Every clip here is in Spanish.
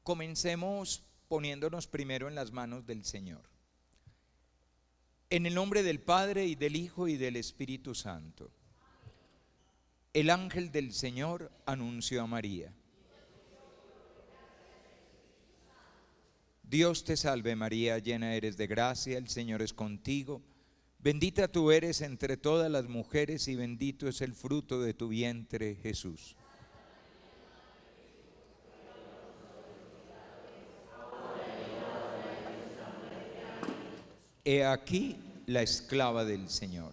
Comencemos poniéndonos primero en las manos del Señor. En el nombre del Padre, y del Hijo, y del Espíritu Santo. El ángel del Señor anunció a María. Dios te salve María, llena eres de gracia, el Señor es contigo. Bendita tú eres entre todas las mujeres y bendito es el fruto de tu vientre, Jesús. He aquí la esclava del Señor.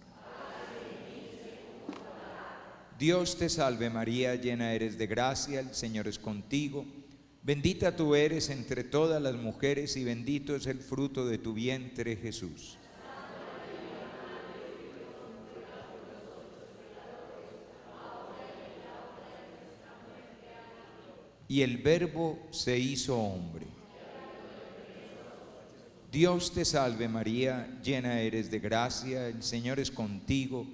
Dios te salve María, llena eres de gracia, el Señor es contigo. Bendita tú eres entre todas las mujeres y bendito es el fruto de tu vientre, Jesús. Y el Verbo se hizo hombre. Dios te salve María, llena eres de gracia, el Señor es contigo.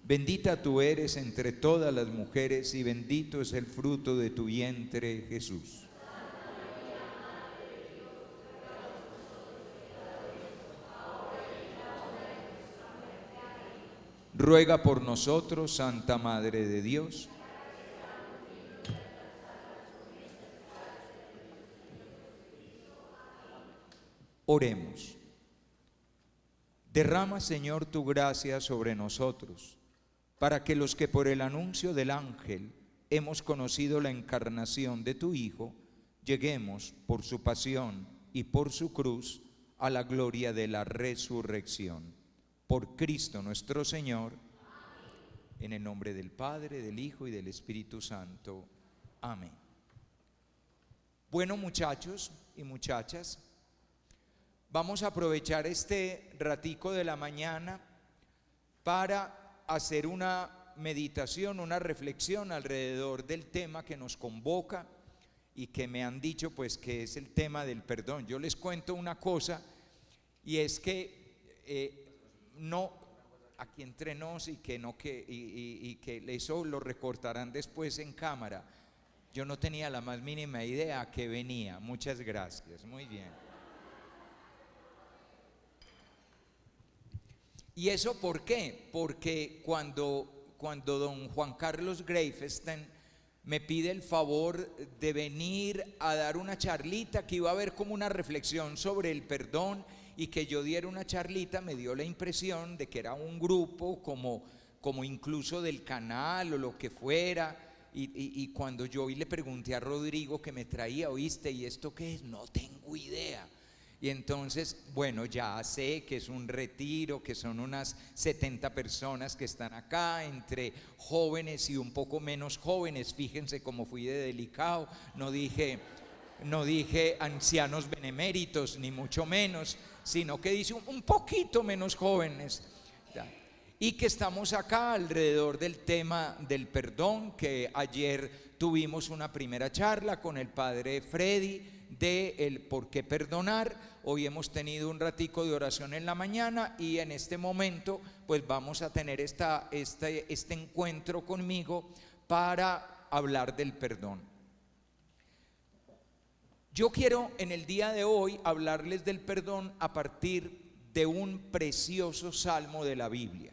Bendita tú eres entre todas las mujeres y bendito es el fruto de tu vientre, Jesús. Ruega por nosotros, Santa Madre de Dios. Oremos. Derrama, Señor, tu gracia sobre nosotros, para que los que por el anuncio del ángel hemos conocido la encarnación de tu Hijo, lleguemos por su pasión y por su cruz a la gloria de la resurrección. Por Cristo nuestro Señor, en el nombre del Padre, del Hijo y del Espíritu Santo. Amén. Bueno, muchachos y muchachas, vamos a aprovechar este ratico de la mañana para hacer una meditación, una reflexión alrededor del tema que nos convoca y que me han dicho pues que es el tema del perdón. Yo les cuento una cosa, y es que no, aquí entre nos, y que no que eso lo recortarán después en cámara. Yo no tenía la más mínima idea a qué venía. Muchas gracias, muy bien. ¿Y eso por qué? Porque cuando don Juan Carlos Greifesten me pide el favor de venir a dar una charlita, que iba a haber como una reflexión sobre el perdón, y que yo diera una charlita, me dio la impresión de que era un grupo como incluso del canal o lo que fuera, y cuando yo le pregunté a Rodrigo que me traía, oíste, ¿y esto qué es? No tengo idea. Y entonces, bueno, ya sé que es un retiro, que son unas 70 personas que están acá, entre jóvenes y un poco menos jóvenes. Fíjense cómo fui de delicado, no dije ancianos beneméritos, ni mucho menos, sino que dice un poquito menos jóvenes. Y que estamos acá alrededor del tema del perdón, que ayer tuvimos una primera charla con el padre Freddy de el por qué perdonar. Hoy hemos tenido un ratico de oración en la mañana, y en este momento pues vamos a tener este encuentro conmigo para hablar del perdón. Yo quiero en el día de hoy hablarles del perdón a partir de un precioso salmo de la Biblia.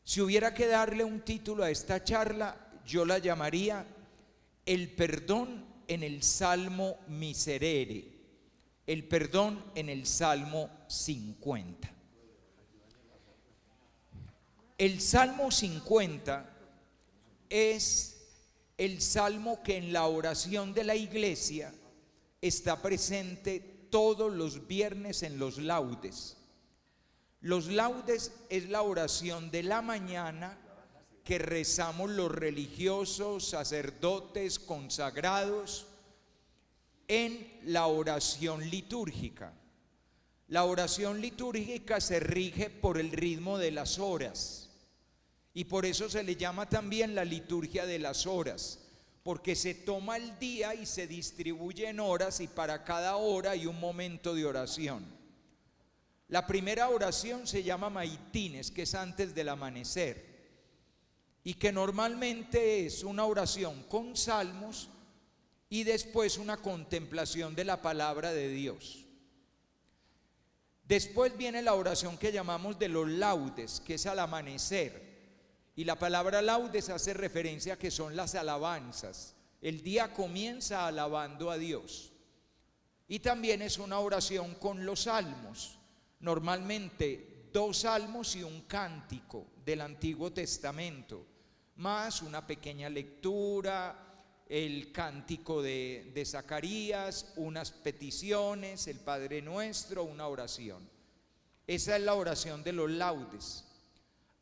Si hubiera que darle un título a esta charla, yo la llamaría El perdón en el Salmo Miserere, el perdón en el Salmo 50. El Salmo 50 es el salmo que en la oración de la iglesia está presente todos los viernes en los laudes. Los laudes es la oración de la mañana que rezamos los religiosos, sacerdotes, consagrados en la oración litúrgica. La oración litúrgica se rige por el ritmo de las horas, y por eso se le llama también la liturgia de las horas, porque se toma el día y se distribuye en horas, y para cada hora hay un momento de oración. La primera oración se llama maitines, que es antes del amanecer, y que normalmente es una oración con salmos y después una contemplación de la palabra de Dios. Después viene la oración que llamamos de los laudes, que es al amanecer. Y la palabra laudes hace referencia a que son las alabanzas. El día comienza alabando a Dios. Y también es una oración con los salmos. Normalmente 2 salmos y un cántico del Antiguo Testamento, más una pequeña lectura, el cántico de Zacarías, unas peticiones, el Padre Nuestro, una oración. Esa es la oración de los laudes.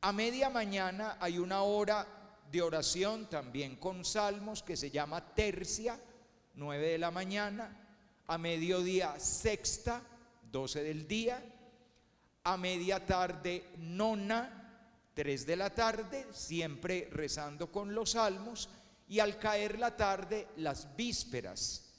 A media mañana hay una hora de oración también con salmos que se llama tercia, 9 de la mañana. A mediodía sexta, 12 del día. A media tarde nona, 3 de la tarde, siempre rezando con los salmos. Y al caer la tarde, las vísperas,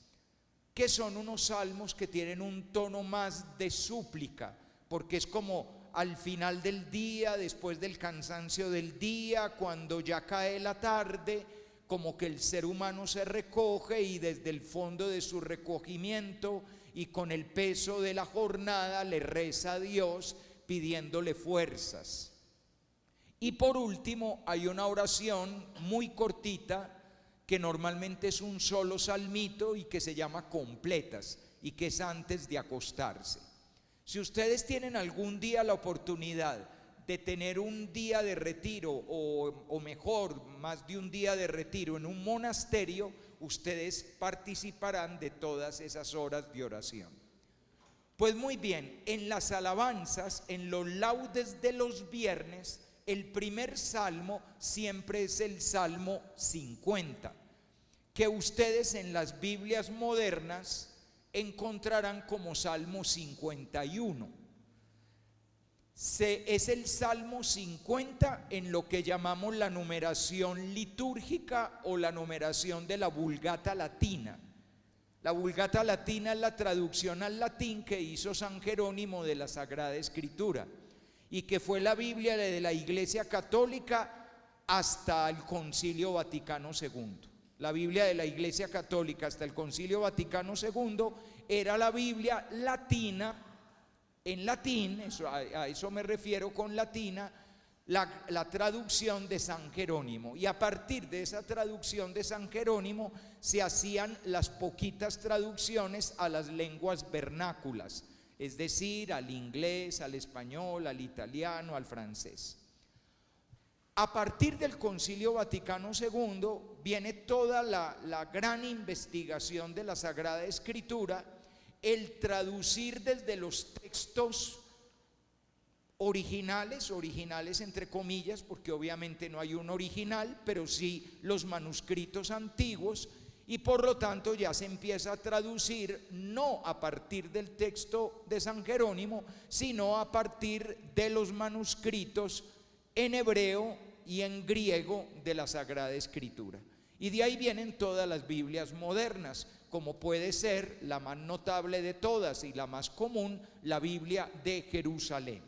que son unos salmos que tienen un tono más de súplica, porque es como al final del día, después del cansancio del día, cuando ya cae la tarde, como que el ser humano se recoge y desde el fondo de su recogimiento y con el peso de la jornada le reza a Dios pidiéndole fuerzas. Y por último hay una oración muy cortita que normalmente es un solo salmito y que se llama completas y que es antes de acostarse. Si ustedes tienen algún día la oportunidad de tener un día de retiro o mejor, más de un día de retiro en un monasterio, ustedes participarán de todas esas horas de oración. Pues muy bien, en las alabanzas, en los laudes de los viernes, el primer salmo siempre es el Salmo 50, que ustedes en las Biblias modernas encontrarán como Salmo 51. Es el Salmo 50 en lo que llamamos la numeración litúrgica o la numeración de la Vulgata Latina. La Vulgata Latina es la traducción al latín que hizo San Jerónimo de la Sagrada Escritura y que fue la Biblia de la Iglesia Católica hasta el Concilio Vaticano II. La Biblia de la Iglesia Católica hasta el Concilio Vaticano II era la Biblia latina, en latín, a eso me refiero con latina, la traducción de San Jerónimo. Y a partir de esa traducción de San Jerónimo se hacían las poquitas traducciones a las lenguas vernáculas, es decir, al inglés, al español, al italiano, al francés. A partir del Concilio Vaticano II viene toda la gran investigación de la Sagrada Escritura, el traducir desde los textos originales entre comillas, porque obviamente no hay un original, pero sí los manuscritos antiguos, y por lo tanto ya se empieza a traducir no a partir del texto de San Jerónimo, sino a partir de los manuscritos en hebreo y en griego de la Sagrada Escritura. Y de ahí vienen todas las Biblias modernas, como puede ser la más notable de todas y la más común, la Biblia de Jerusalén.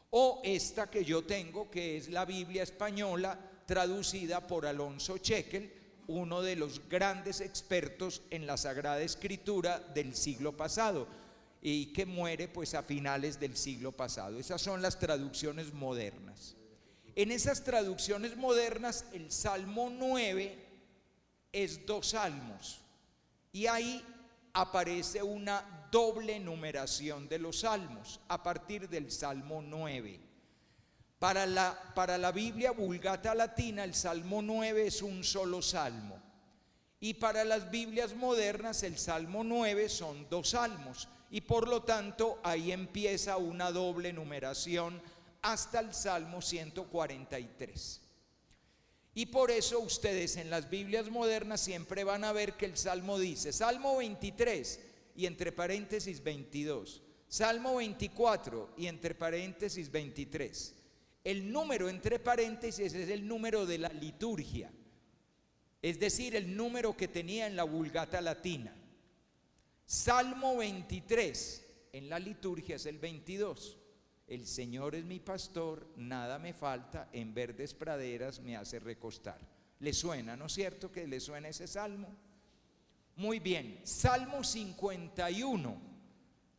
O esta que yo tengo, que es la Biblia española traducida por Alonso Chequel, uno de los grandes expertos en la Sagrada Escritura del siglo pasado y que muere pues a finales del siglo pasado. Esas son las traducciones modernas. En esas traducciones modernas el Salmo 9 es 2 salmos y ahí aparece una doble numeración de los salmos a partir del Salmo 9. Para la Biblia Vulgata Latina el Salmo 9 es un solo salmo y para las Biblias modernas el Salmo 9 son 2 salmos y por lo tanto ahí empieza una doble numeración hasta el Salmo 143. Y por eso ustedes en las Biblias modernas siempre van a ver que el Salmo dice Salmo 23 y entre paréntesis 22, Salmo 24 y entre paréntesis 23. El número entre paréntesis es el número de la liturgia, es decir, el número que tenía en la Vulgata Latina. Salmo 23 en la liturgia es el 22. El Señor es mi pastor, nada me falta, en verdes praderas me hace recostar. ¿Le suena, no es cierto que le suena ese salmo? Muy bien, Salmo 51,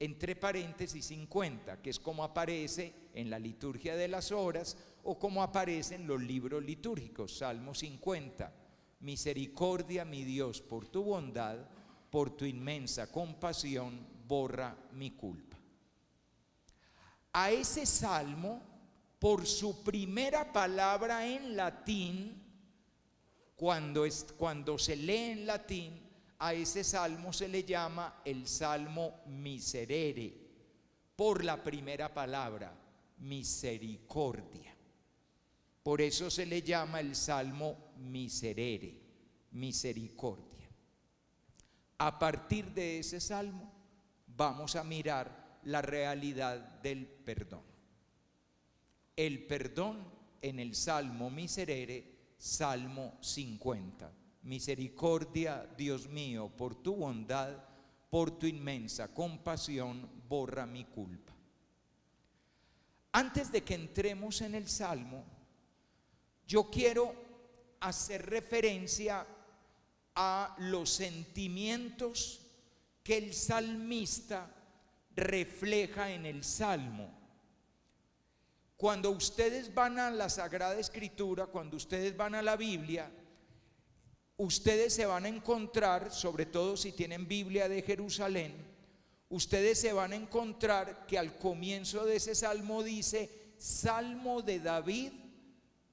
entre paréntesis 50, que es como aparece en la liturgia de las horas o como aparece en los libros litúrgicos. Salmo 50, misericordia, mi Dios, por tu bondad, por tu inmensa compasión, borra mi culpa. A ese salmo, por su primera palabra en latín, cuando se lee en latín, a ese salmo se le llama el Salmo Miserere, por la primera palabra, misericordia. Por eso se le llama el Salmo Miserere, misericordia. A partir de ese salmo vamos a mirar la realidad del perdón. El perdón en el Salmo Miserere, Salmo 50. Misericordia, Dios mío, por tu bondad, por tu inmensa compasión, borra mi culpa. Antes de que entremos en el Salmo, yo quiero hacer referencia a los sentimientos que el salmista refleja en el Salmo. Cuando ustedes van a la Sagrada Escritura, cuando ustedes van a la Biblia, ustedes se van a encontrar, sobre todo si tienen Biblia de Jerusalén, ustedes se van a encontrar que al comienzo de ese salmo dice, Salmo de David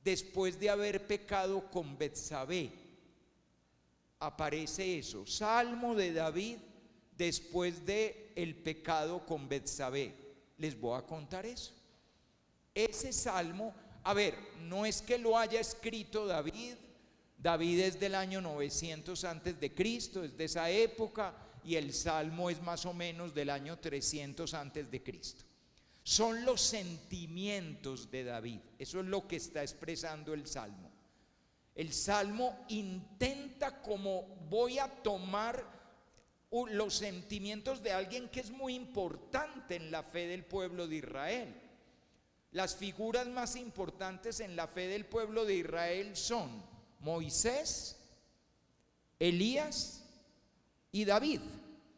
después de haber pecado con Betsabé. Aparece eso, Salmo de David después de el pecado con Betsabé. Les voy a contar eso. Ese salmo, a ver, no es que lo haya escrito David. David es del año 900 antes de Cristo, es de esa época, y el Salmo es más o menos del año 300 antes de Cristo. Son los sentimientos de David, eso es lo que está expresando el Salmo. El Salmo intenta, como voy a tomar los sentimientos de alguien que es muy importante en la fe del pueblo de Israel. Las figuras más importantes en la fe del pueblo de Israel son Moisés, Elías y David.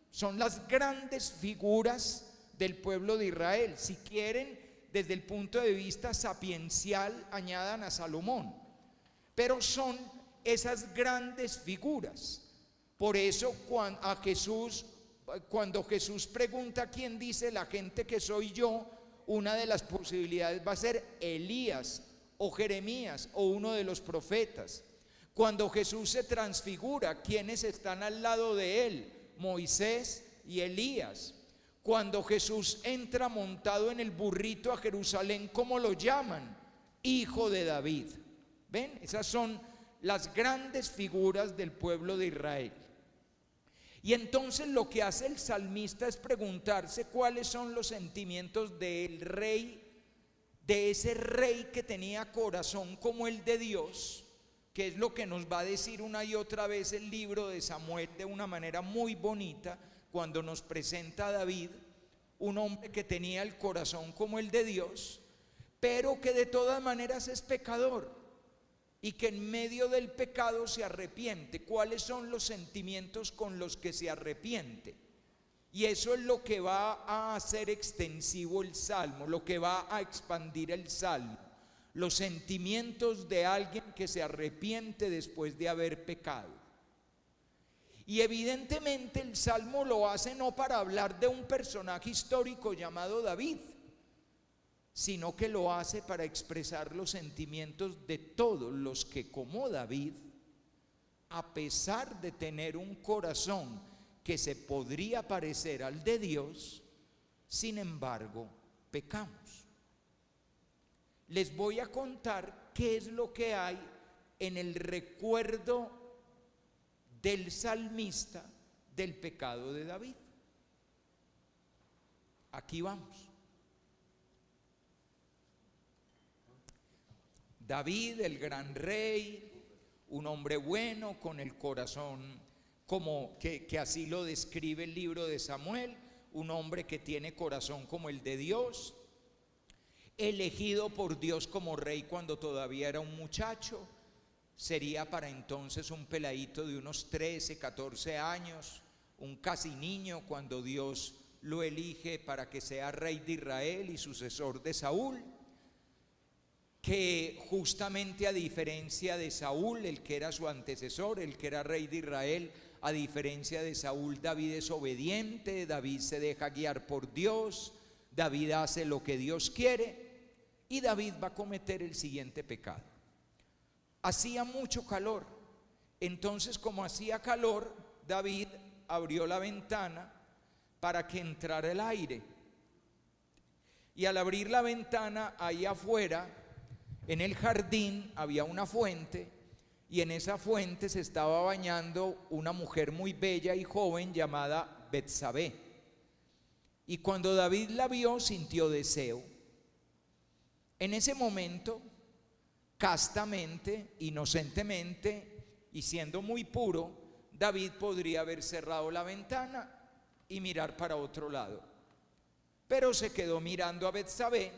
Son las grandes figuras del pueblo de Israel. Si quieren, desde el punto de vista sapiencial, añadan a Salomón. Pero son esas grandes figuras. Por eso cuando Jesús pregunta quién dice la gente que soy yo, una de las posibilidades va a ser Elías o Jeremías o uno de los profetas. Cuando Jesús se transfigura, ¿quiénes están al lado de él? Moisés y Elías. Cuando Jesús entra montado en el burrito a Jerusalén, ¿cómo lo llaman? Hijo de David. ¿Ven? Esas son las grandes figuras del pueblo de Israel. Y entonces lo que hace el salmista es preguntarse cuáles son los sentimientos del rey, de ese rey que tenía corazón como el de Dios, que es lo que nos va a decir una y otra vez el libro de Samuel de una manera muy bonita, cuando nos presenta a David, un hombre que tenía el corazón como el de Dios, pero que de todas maneras es pecador y que en medio del pecado se arrepiente. ¿Cuáles son los sentimientos con los que se arrepiente? Y eso es lo que va a hacer extensivo el Salmo, lo que va a expandir el Salmo. Los sentimientos de alguien que se arrepiente después de haber pecado. Y evidentemente el Salmo lo hace no para hablar de un personaje histórico llamado David, sino que lo hace para expresar los sentimientos de todos los que, como David, a pesar de tener un corazón que se podría parecer al de Dios, sin embargo, pecamos. Les voy a contar qué es lo que hay en el recuerdo del salmista del pecado de David. Aquí vamos. David, el gran rey, un hombre bueno con el corazón como que así lo describe el libro de Samuel, un hombre que tiene corazón como el de Dios, elegido por Dios como rey cuando todavía era un muchacho, sería para entonces un peladito de unos 13, 14 años, un casi niño cuando Dios lo elige para que sea rey de Israel y sucesor de Saúl, que justamente a diferencia de Saúl, el que era su antecesor, el que era rey de Israel, a diferencia de Saúl, David es obediente, David se deja guiar por Dios, David hace lo que Dios quiere y David va a cometer el siguiente pecado. Hacía mucho calor, entonces como hacía calor, David abrió la ventana para que entrara el aire. Y al abrir la ventana, ahí afuera, en el jardín, había una fuente, y en esa fuente se estaba bañando una mujer muy bella y joven llamada Betsabé. Y cuando David la vio, sintió deseo. En ese momento, castamente, inocentemente y siendo muy puro, David podría haber cerrado la ventana y mirar para otro lado, pero se quedó mirando a Betsabé.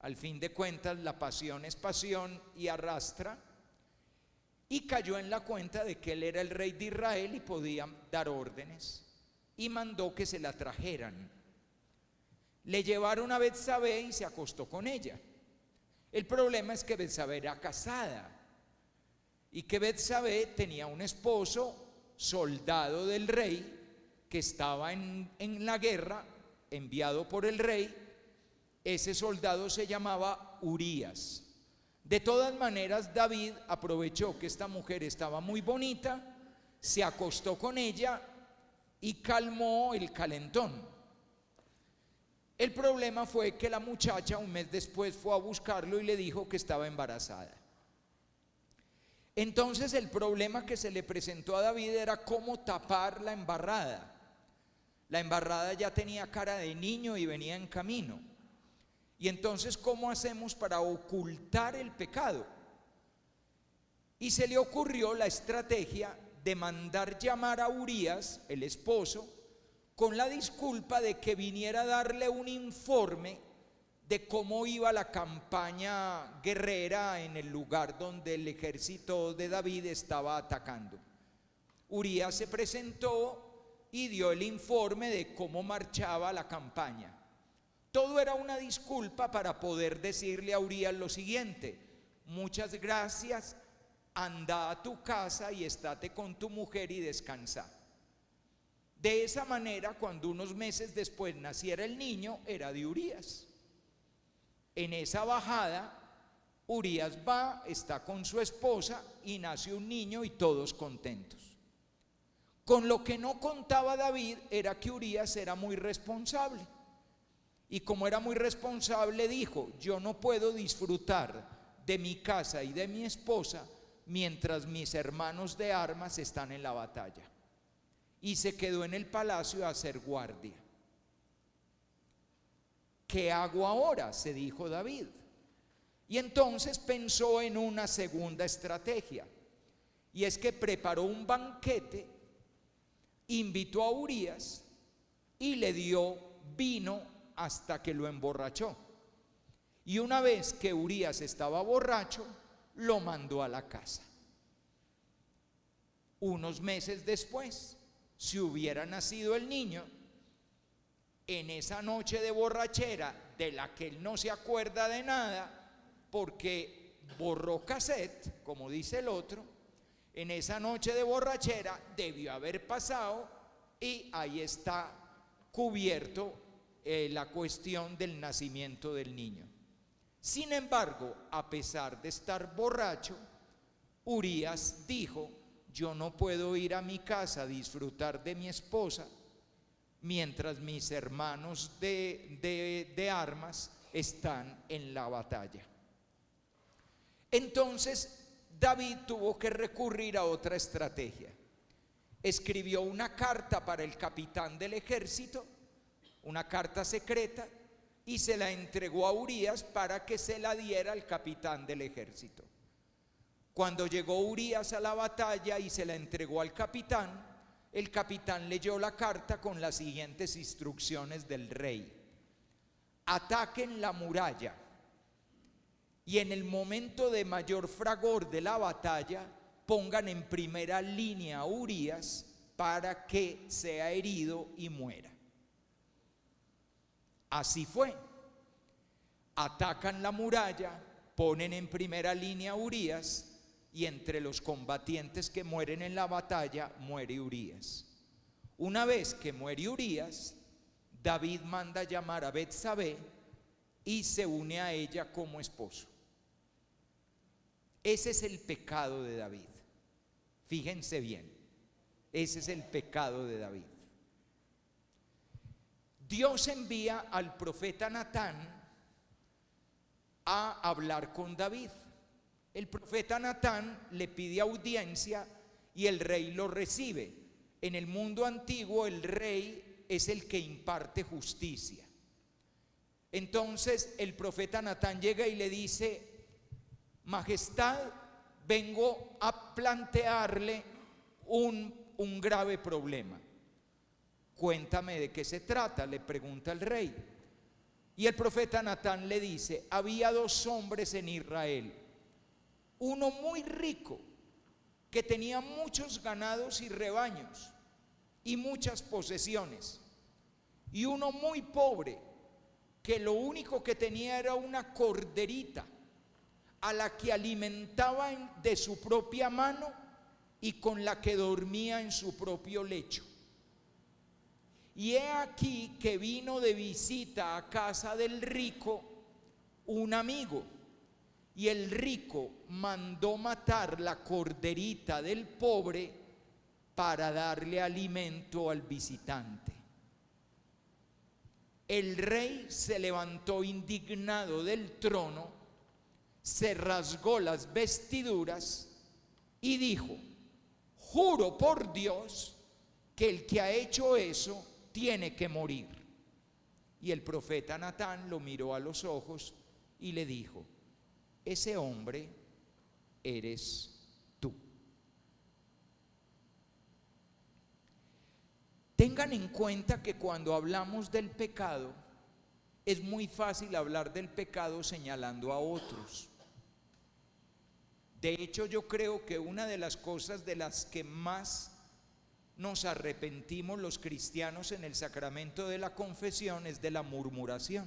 Al fin de cuentas, la pasión es pasión y arrastra, y cayó en la cuenta de que él era el rey de Israel y podía dar órdenes, y mandó que se la trajeran. Le llevaron a Betsabé y se acostó con ella. El problema es que Betsabé era casada y que Betsabé tenía un esposo, soldado del rey, que estaba en la guerra, enviado por el rey. Ese soldado se llamaba Urías. De todas maneras, David aprovechó que esta mujer estaba muy bonita, se acostó con ella y calmó el calentón. El problema fue que la muchacha un mes después fue a buscarlo y le dijo que estaba embarazada. Entonces el problema que se le presentó a David era cómo tapar la embarrada. La embarrada ya tenía cara de niño y venía en camino. Y entonces, ¿cómo hacemos para ocultar el pecado? Y se le ocurrió la estrategia de mandar llamar a Urías, el esposo, con la disculpa de que viniera a darle un informe de cómo iba la campaña guerrera en el lugar donde el ejército de David estaba atacando. Urías se presentó y dio el informe de cómo marchaba la campaña. Todo era una disculpa para poder decirle a Urías lo siguiente: muchas gracias, anda a tu casa y estate con tu mujer y descansa. De esa manera, cuando unos meses después naciera el niño, era de Urías. En esa bajada, Urías va, está con su esposa y nace un niño y todos contentos. Con lo que no contaba David era que Urías era muy responsable. Y como era muy responsable, dijo: yo no puedo disfrutar de mi casa y de mi esposa mientras mis hermanos de armas están en la batalla. Y se quedó en el palacio a hacer guardia. ¿Qué hago ahora?, se dijo David. Y entonces pensó en una segunda estrategia, y es que preparó un banquete, invitó a Urías y le dio vino hasta que lo emborrachó. Y una vez que Urías estaba borracho, lo mandó a la casa. Unos meses después, si hubiera nacido el niño, en esa noche de borrachera de la que él no se acuerda de nada porque borró cassette, como dice el otro, en esa noche de borrachera debió haber pasado, y ahí está cubierto la cuestión del nacimiento del niño. Sin embargo, a pesar de estar borracho, Urías dijo: yo no puedo ir a mi casa a disfrutar de mi esposa mientras mis hermanos de armas están en la batalla. Entonces David tuvo que recurrir a otra estrategia. Escribió una carta para el capitán del ejército, una carta secreta, y se la entregó a Urías para que se la diera al capitán del ejército. Cuando llegó Urías a la batalla y se la entregó al capitán, el capitán leyó la carta con las siguientes instrucciones del rey: ataquen la muralla y en el momento de mayor fragor de la batalla pongan en primera línea a Urías para que sea herido y muera. Así fue. Atacan la muralla, ponen en primera línea a Urías, y entre los combatientes que mueren en la batalla muere Urías. Una vez que muere Urías, David manda llamar a Betsabé y se une a ella como esposo. Ese es el pecado de David. Fíjense bien, ese es el pecado de David. Dios envía al profeta Natán a hablar con David. El profeta Natán le pide audiencia y el rey lo recibe. En el mundo antiguo el rey es el que imparte justicia. Entonces el profeta Natán llega y le dice: Majestad, vengo a plantearle un grave problema. Cuéntame de qué se trata, le pregunta el rey. Y el profeta Natán le dice: había 2 hombres en Israel, uno muy rico que tenía muchos ganados y rebaños y muchas posesiones, y uno muy pobre que lo único que tenía era una corderita a la que alimentaba de su propia mano y con la que dormía en su propio lecho. Y he aquí que vino de visita a casa del rico un amigo, y el rico mandó matar la corderita del pobre para darle alimento al visitante. El rey se levantó indignado del trono, se rasgó las vestiduras y dijo: juro por Dios que el que ha hecho eso tiene que morir. Y el profeta Natán lo miró a los ojos y le dijo: ese hombre eres tú. Tengan en cuenta que cuando hablamos del pecado, es muy fácil hablar del pecado señalando a otros. De hecho, yo creo que una de las cosas de las que más nos arrepentimos los cristianos en el sacramento de la confesión es de la murmuración.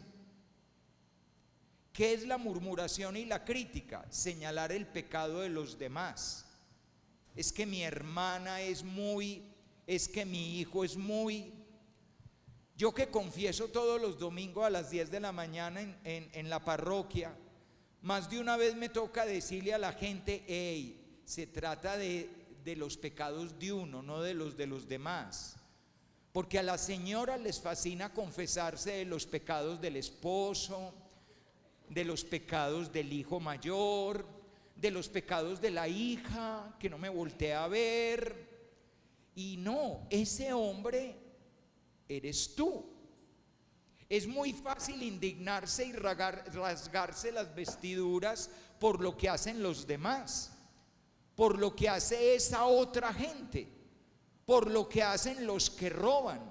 ¿Qué es la murmuración y la crítica? Señalar el pecado de los demás. Es que mi hermana es muy, es que mi hijo es muy. Yo que confieso todos los domingos a las 10 de la mañana en la parroquia, más de una vez me toca decirle a la gente: hey, se trata de los pecados de uno, no de los demás. Porque a las señoras les fascina confesarse de los pecados del esposo, de los pecados del hijo mayor, de los pecados de la hija que no me voltea a ver. Y no, ese hombre eres tú. Es muy fácil indignarse y rasgarse las vestiduras por lo que hacen los demás, por lo que hace esa otra gente, por lo que hacen los que roban,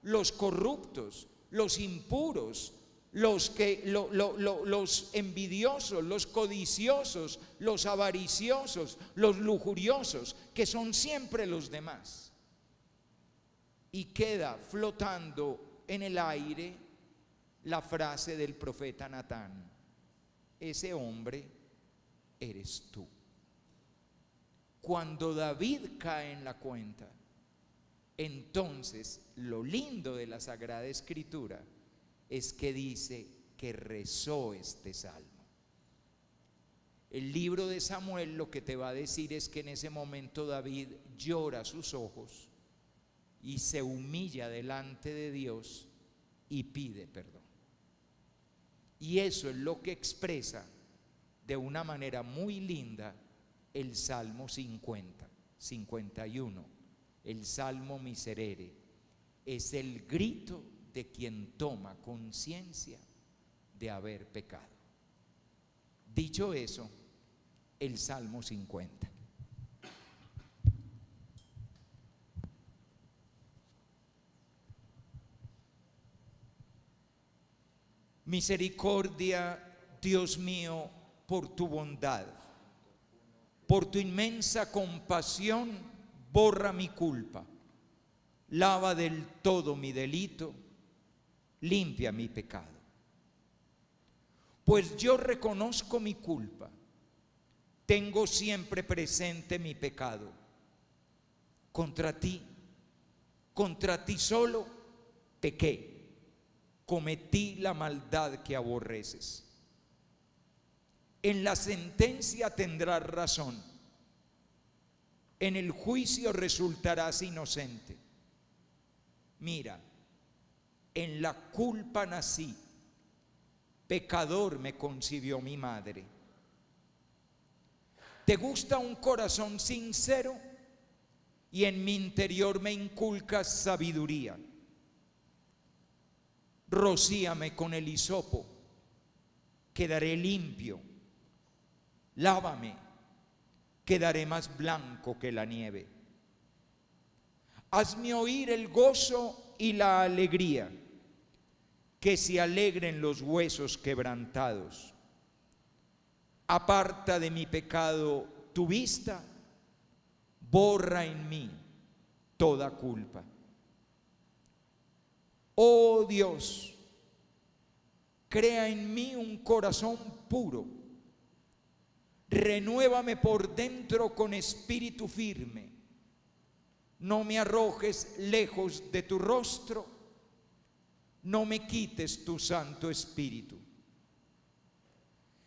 los corruptos, los impuros, los envidiosos, los codiciosos, los avariciosos, los lujuriosos, que son siempre los demás. Y queda flotando en el aire la frase del profeta Natán: ese hombre eres tú. Cuando David cae en la cuenta, entonces lo lindo de la Sagrada Escritura es que dice que rezó este salmo. El libro de Samuel lo que te va a decir es que en ese momento David llora sus ojos y se humilla delante de Dios y pide perdón. Y eso es lo que expresa de una manera muy linda el Salmo 50, 51, el Salmo Miserere. Es el grito de quien toma conciencia de haber pecado. Dicho eso, el Salmo 50. Misericordia, Dios mío, por tu bondad, por tu inmensa compasión, borra mi culpa, lava del todo mi delito, limpia mi pecado. Pues yo reconozco mi culpa, tengo siempre presente mi pecado. Contra ti solo pequé, cometí la maldad que aborreces. En la sentencia tendrás razón, en el juicio resultarás inocente. Mira, en la culpa nací, pecador me concibió mi madre. ¿Te gusta un corazón sincero? Y en mi interior me inculcas sabiduría. Rocíame con el hisopo, quedaré limpio. Lávame, quedaré más blanco que la nieve. Hazme oír el gozo y la alegría, que se alegren los huesos quebrantados. Aparta de mi pecado tu vista, borra en mí toda culpa. Oh Dios, crea en mí un corazón puro, renuévame por dentro con espíritu firme, no me arrojes lejos de tu rostro, no me quites tu Santo Espíritu.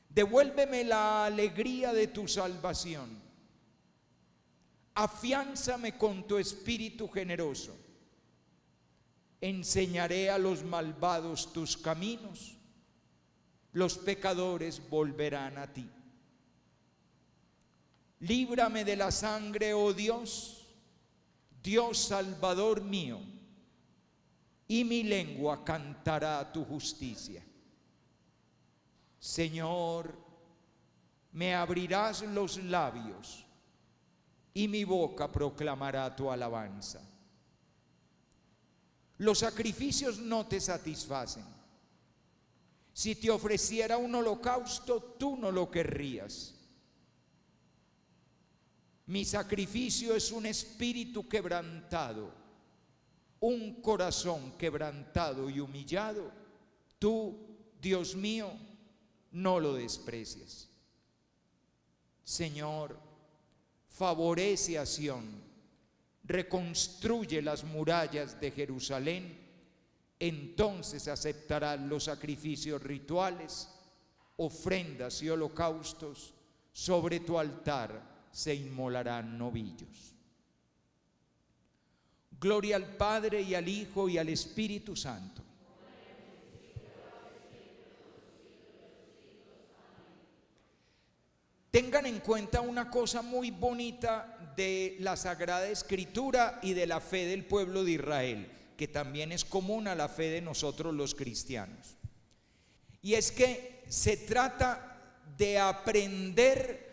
Devuélveme la alegría de tu salvación, afiánzame con tu espíritu generoso. Enseñaré a los malvados tus caminos, los pecadores volverán a ti. Líbrame de la sangre, oh Dios, Dios Salvador mío, y mi lengua cantará tu justicia. Señor, me abrirás los labios, y mi boca proclamará tu alabanza. Los sacrificios no te satisfacen. Si te ofreciera un holocausto, tú no lo querrías. Mi sacrificio es un espíritu quebrantado, un corazón quebrantado y humillado. Tú, Dios mío, no lo desprecias. Señor, favorece a Sión, reconstruye las murallas de Jerusalén, entonces aceptarán los sacrificios rituales, ofrendas y holocaustos, sobre tu altar se inmolarán novillos. Gloria al Padre y al Hijo y al Espíritu Santo. Tengan en cuenta una cosa muy bonita de la Sagrada Escritura y de la fe del pueblo de Israel, que también es común a la fe de nosotros los cristianos. Y es que se trata de aprender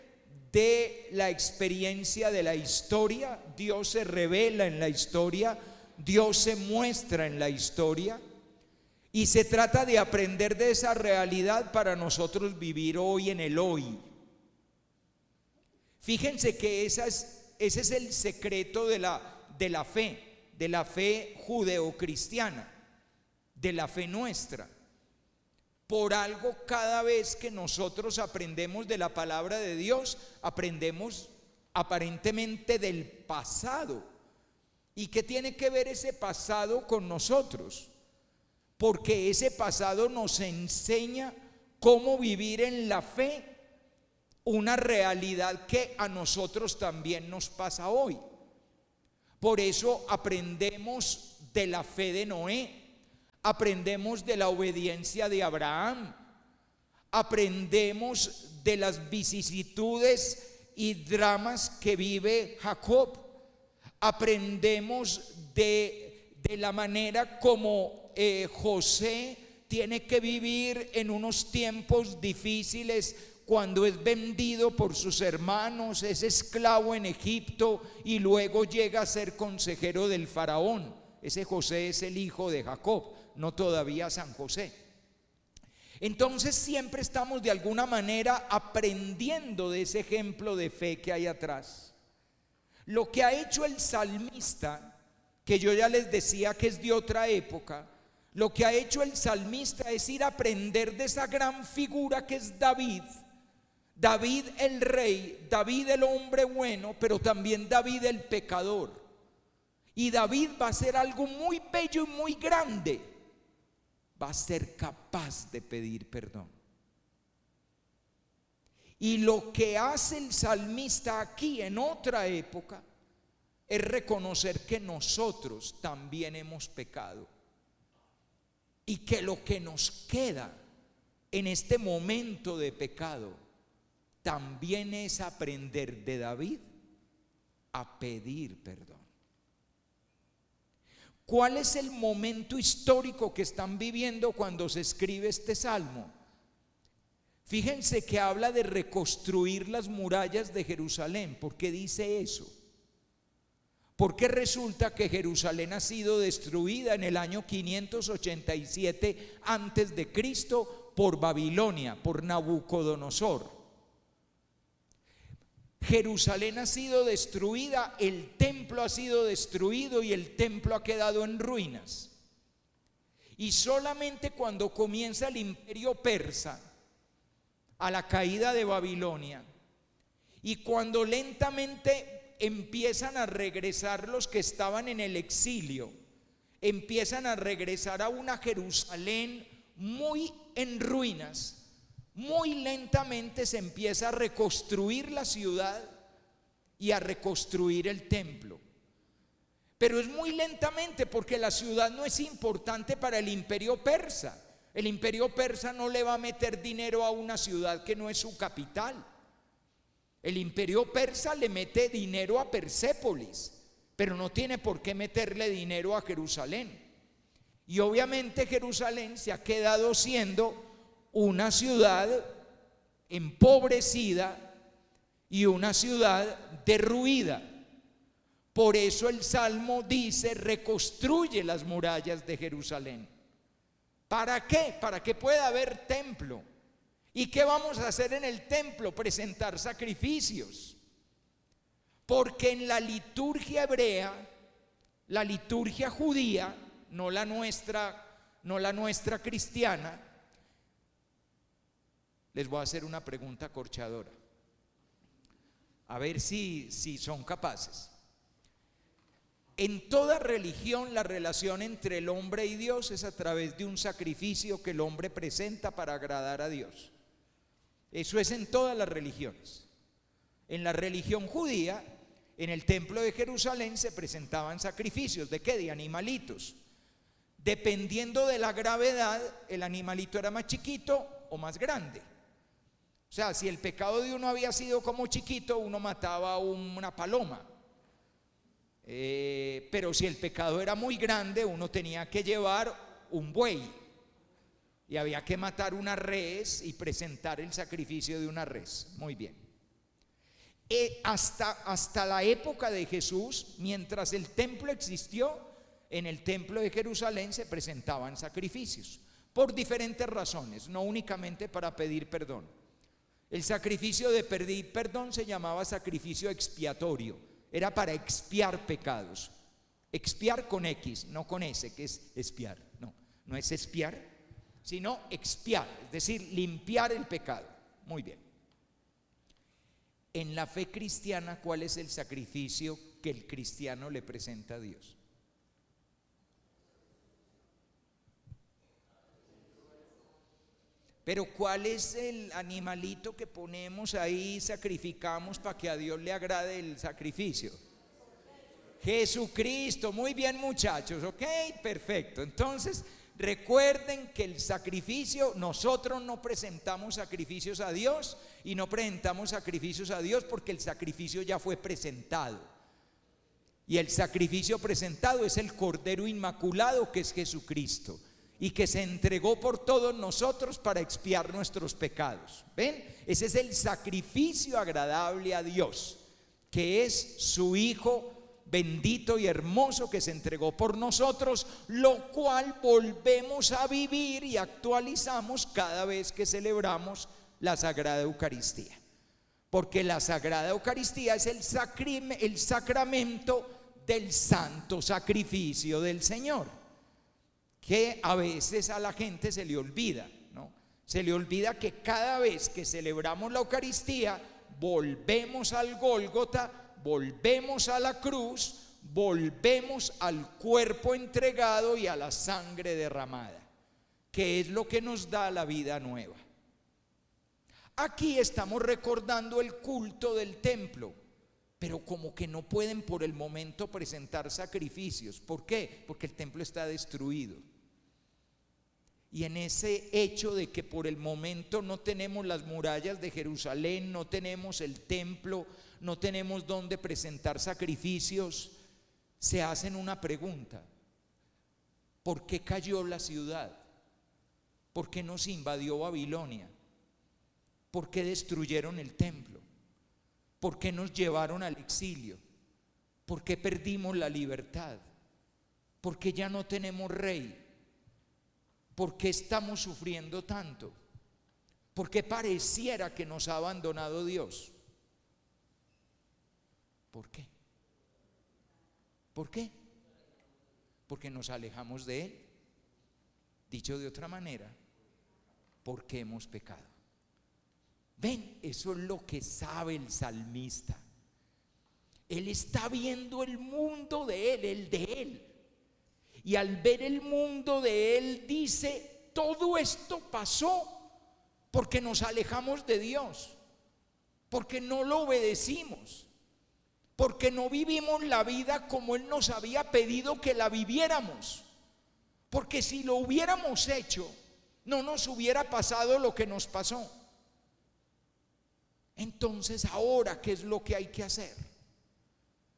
de la experiencia de la historia. Dios se revela en la historia, Dios se muestra en la historia, y se trata de aprender de esa realidad para nosotros vivir hoy en el hoy. Fíjense que ese es el secreto de la fe judeocristiana, de la fe nuestra. Por algo, cada vez que nosotros aprendemos de la palabra de Dios, aprendemos aparentemente del pasado. ¿Y qué tiene que ver ese pasado con nosotros? Porque ese pasado nos enseña cómo vivir en la fe, una realidad que a nosotros también nos pasa hoy. Por eso aprendemos de la fe de Noé, aprendemos de la obediencia de Abraham, aprendemos de las vicisitudes y dramas que vive Jacob, aprendemos de la manera como José tiene que vivir en unos tiempos difíciles, cuando es vendido por sus hermanos, es esclavo en Egipto y luego llega a ser consejero del faraón. Ese José es el hijo de Jacob, no todavía San José. Entonces siempre estamos de alguna manera aprendiendo de ese ejemplo de fe que hay atrás. Lo que ha hecho el salmista, que yo ya les decía que es de otra época, lo que ha hecho el salmista es ir a aprender de esa gran figura que es David. David el rey, David el hombre bueno, pero también David el pecador. Y David va a hacer algo muy bello y muy grande. Va a ser capaz de pedir perdón. Y lo que hace el salmista aquí en otra época es reconocer que nosotros también hemos pecado y que lo que nos queda en este momento de pecado también es aprender de David a pedir perdón. ¿Cuál es el momento histórico que están viviendo cuando se escribe este salmo? Fíjense que habla de reconstruir las murallas de Jerusalén. ¿Por qué dice eso? Porque resulta que Jerusalén ha sido destruida en el año 587 antes de Cristo por Babilonia, por Nabucodonosor. Jerusalén ha sido destruida, el templo ha sido destruido y el templo ha quedado en ruinas. Y solamente cuando comienza el imperio persa, a la caída de Babilonia, y cuando lentamente empiezan a regresar los que estaban en el exilio, empiezan a regresar a una Jerusalén muy en ruinas, muy lentamente se empieza a reconstruir la ciudad y a reconstruir el templo. Pero es muy lentamente porque la ciudad no es importante para el imperio persa. El imperio persa no le va a meter dinero a una ciudad que no es su capital. El imperio persa le mete dinero a Persépolis, pero no tiene por qué meterle dinero a Jerusalén. Y obviamente Jerusalén se ha quedado siendo una ciudad empobrecida y una ciudad derruida. Por eso el Salmo dice: reconstruye las murallas de Jerusalén. ¿Para qué? Para que pueda haber templo. ¿Y qué vamos a hacer en el templo? Presentar sacrificios. Porque en la liturgia hebrea, la liturgia judía, no la nuestra cristiana, les voy a hacer una pregunta acorchadora, a ver si son capaces. En toda religión la relación entre el hombre y Dios es a través de un sacrificio que el hombre presenta para agradar a Dios. Eso es en todas las religiones. En la religión judía, en el templo de Jerusalén se presentaban sacrificios. ¿De qué? De animalitos. Dependiendo de la gravedad, el animalito era más chiquito o más grande. O sea, si el pecado de uno había sido como chiquito, uno mataba a una paloma. Pero si el pecado era muy grande, uno tenía que llevar un buey y había que matar una res y presentar el sacrificio de una res. Muy bien. Hasta la época de Jesús, mientras el templo existió, en el templo de Jerusalén se presentaban sacrificios por diferentes razones, no únicamente para pedir perdón. El sacrificio de pedir perdón se llamaba sacrificio expiatorio. Era para expiar pecados. Expiar con X, no con S, que es espiar. No es espiar, sino expiar, es decir, limpiar el pecado. Muy bien. En la fe cristiana, ¿cuál es el sacrificio que el cristiano le presenta a Dios? Pero ¿cuál es el animalito que ponemos ahí, sacrificamos para que a Dios le agrade el sacrificio? Jesucristo. Muy bien, muchachos, ¿ok? Perfecto. Entonces, recuerden que el sacrificio, nosotros no presentamos sacrificios a Dios y no presentamos sacrificios a Dios porque el sacrificio ya fue presentado. Y el sacrificio presentado es el Cordero Inmaculado, que es Jesucristo, y que se entregó por todos nosotros para expiar nuestros pecados. ¿Ven? Ese es el sacrificio agradable a Dios, que es su Hijo bendito y hermoso que se entregó por nosotros, lo cual volvemos a vivir y actualizamos cada vez que celebramos la Sagrada Eucaristía. Porque la Sagrada Eucaristía es el sacramento del santo sacrificio del Señor, que a veces a la gente se le olvida, ¿no? Se le olvida que cada vez que celebramos la Eucaristía, volvemos al Gólgota, volvemos a la cruz, volvemos al cuerpo entregado y a la sangre derramada, que es lo que nos da la vida nueva. Aquí estamos recordando el culto del templo, pero como que no pueden por el momento presentar sacrificios. ¿Por qué? Porque el templo está destruido. Y en ese hecho de que por el momento no tenemos las murallas de Jerusalén, no tenemos el templo, no tenemos dónde presentar sacrificios, se hacen una pregunta: ¿por qué cayó la ciudad? ¿Por qué nos invadió Babilonia? ¿Por qué destruyeron el templo? ¿Por qué nos llevaron al exilio? ¿Por qué perdimos la libertad? ¿Por qué ya no tenemos rey? ¿Por qué estamos sufriendo tanto? ¿Por qué pareciera que nos ha abandonado Dios? ¿Por qué? ¿Por qué? Porque nos alejamos de Él. Dicho de otra manera, porque hemos pecado. Ven, eso es lo que sabe el salmista. Él está viendo el mundo de Él, el de Él. Y al ver el mundo de Él dice: todo esto pasó porque nos alejamos de Dios, porque no lo obedecimos, porque no vivimos la vida como Él nos había pedido que la viviéramos. Porque si lo hubiéramos hecho, no nos hubiera pasado lo que nos pasó. Entonces, ahora, ¿qué es lo que hay que hacer?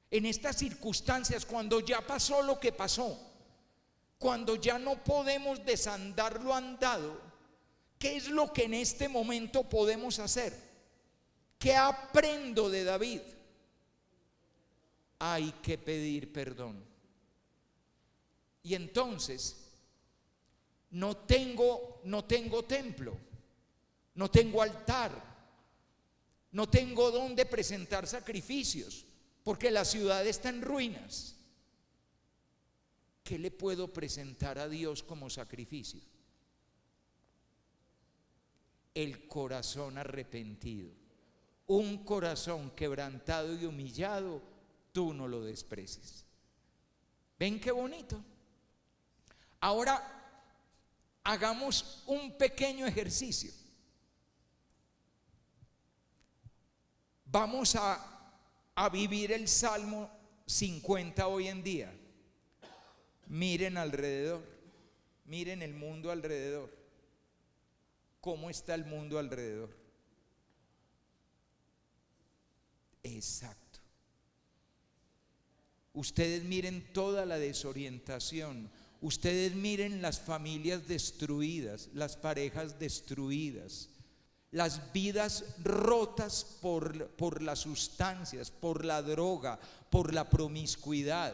En estas circunstancias, cuando ya pasó lo que pasó, cuando ya no podemos desandar lo andado, ¿qué es lo que en este momento podemos hacer? ¿Qué aprendo de David? Hay que pedir perdón. Y entonces, no tengo templo, no tengo altar, no tengo dónde presentar sacrificios, porque la ciudad está en ruinas. ¿Qué le puedo presentar a Dios como sacrificio? El corazón arrepentido. Un corazón quebrantado y humillado, tú no lo desprecies. ¿Ven qué bonito? Ahora hagamos un pequeño ejercicio. Vamos a vivir el Salmo 50 hoy en día. Miren alrededor, miren el mundo alrededor. ¿Cómo está el mundo alrededor? Exacto. Ustedes miren toda la desorientación. Ustedes miren las familias destruidas, las parejas destruidas, las vidas rotas por las sustancias, por la droga, por la promiscuidad.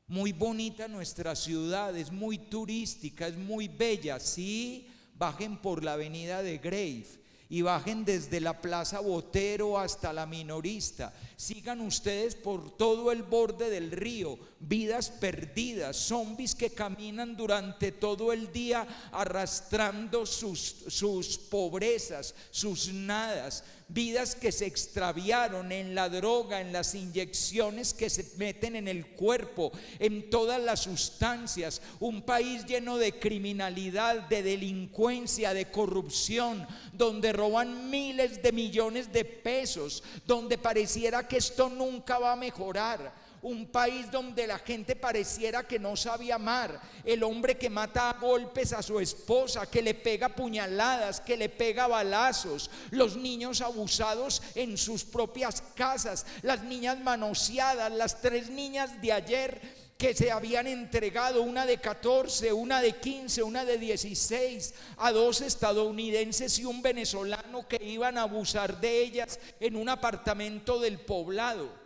Muy bonita nuestra ciudad, es muy turística, es muy bella. Sí, bajen por la avenida de Grave y bajen desde la Plaza Botero hasta la Minorista. Sigan ustedes por todo el borde del río, vidas perdidas, zombies que caminan durante todo el día arrastrando sus pobrezas, sus nadas, vidas que se extraviaron en la droga, en las inyecciones que se meten en el cuerpo, en todas las sustancias. Un país lleno de criminalidad, de delincuencia, de corrupción, donde roban miles de millones de pesos, donde pareciera que esto nunca va a mejorar. Un país donde la gente pareciera que no sabe amar. El hombre que mata a golpes a su esposa, que le pega puñaladas, que le pega balazos. Los niños abusados en sus propias casas. Las niñas manoseadas. Las 3 niñas de ayer que se habían entregado, una de 14, una de 15, una de 16, a 2 estadounidenses y un venezolano que iban a abusar de ellas en un apartamento del Poblado.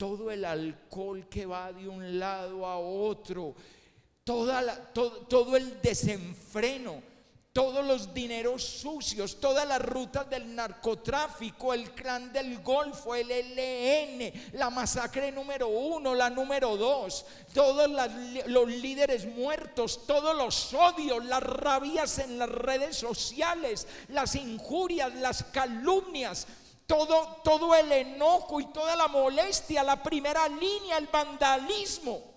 todo el alcohol que va de un lado a otro, todo el desenfreno, todos los dineros sucios, todas las rutas del narcotráfico, el clan del Golfo, el ELN, la masacre número 1, la número 2, todos los líderes muertos, todos los odios, las rabias en las redes sociales, las injurias, las calumnias, todo el enojo y toda la molestia, la primera línea, el vandalismo,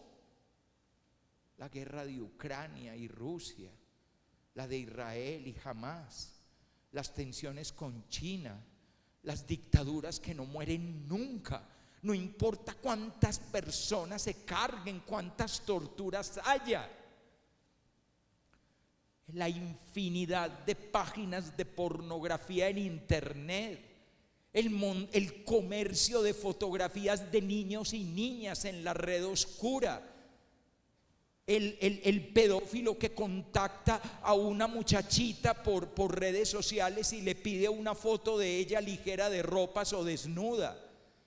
la guerra de Ucrania y Rusia, la de Israel y Hamás, las tensiones con China, las dictaduras que no mueren nunca, no importa cuántas personas se carguen, cuántas torturas haya, la infinidad de páginas de pornografía en internet, el comercio de fotografías de niños y niñas en la red oscura, el pedófilo que contacta a una muchachita por redes sociales y le pide una foto de ella ligera de ropas o desnuda,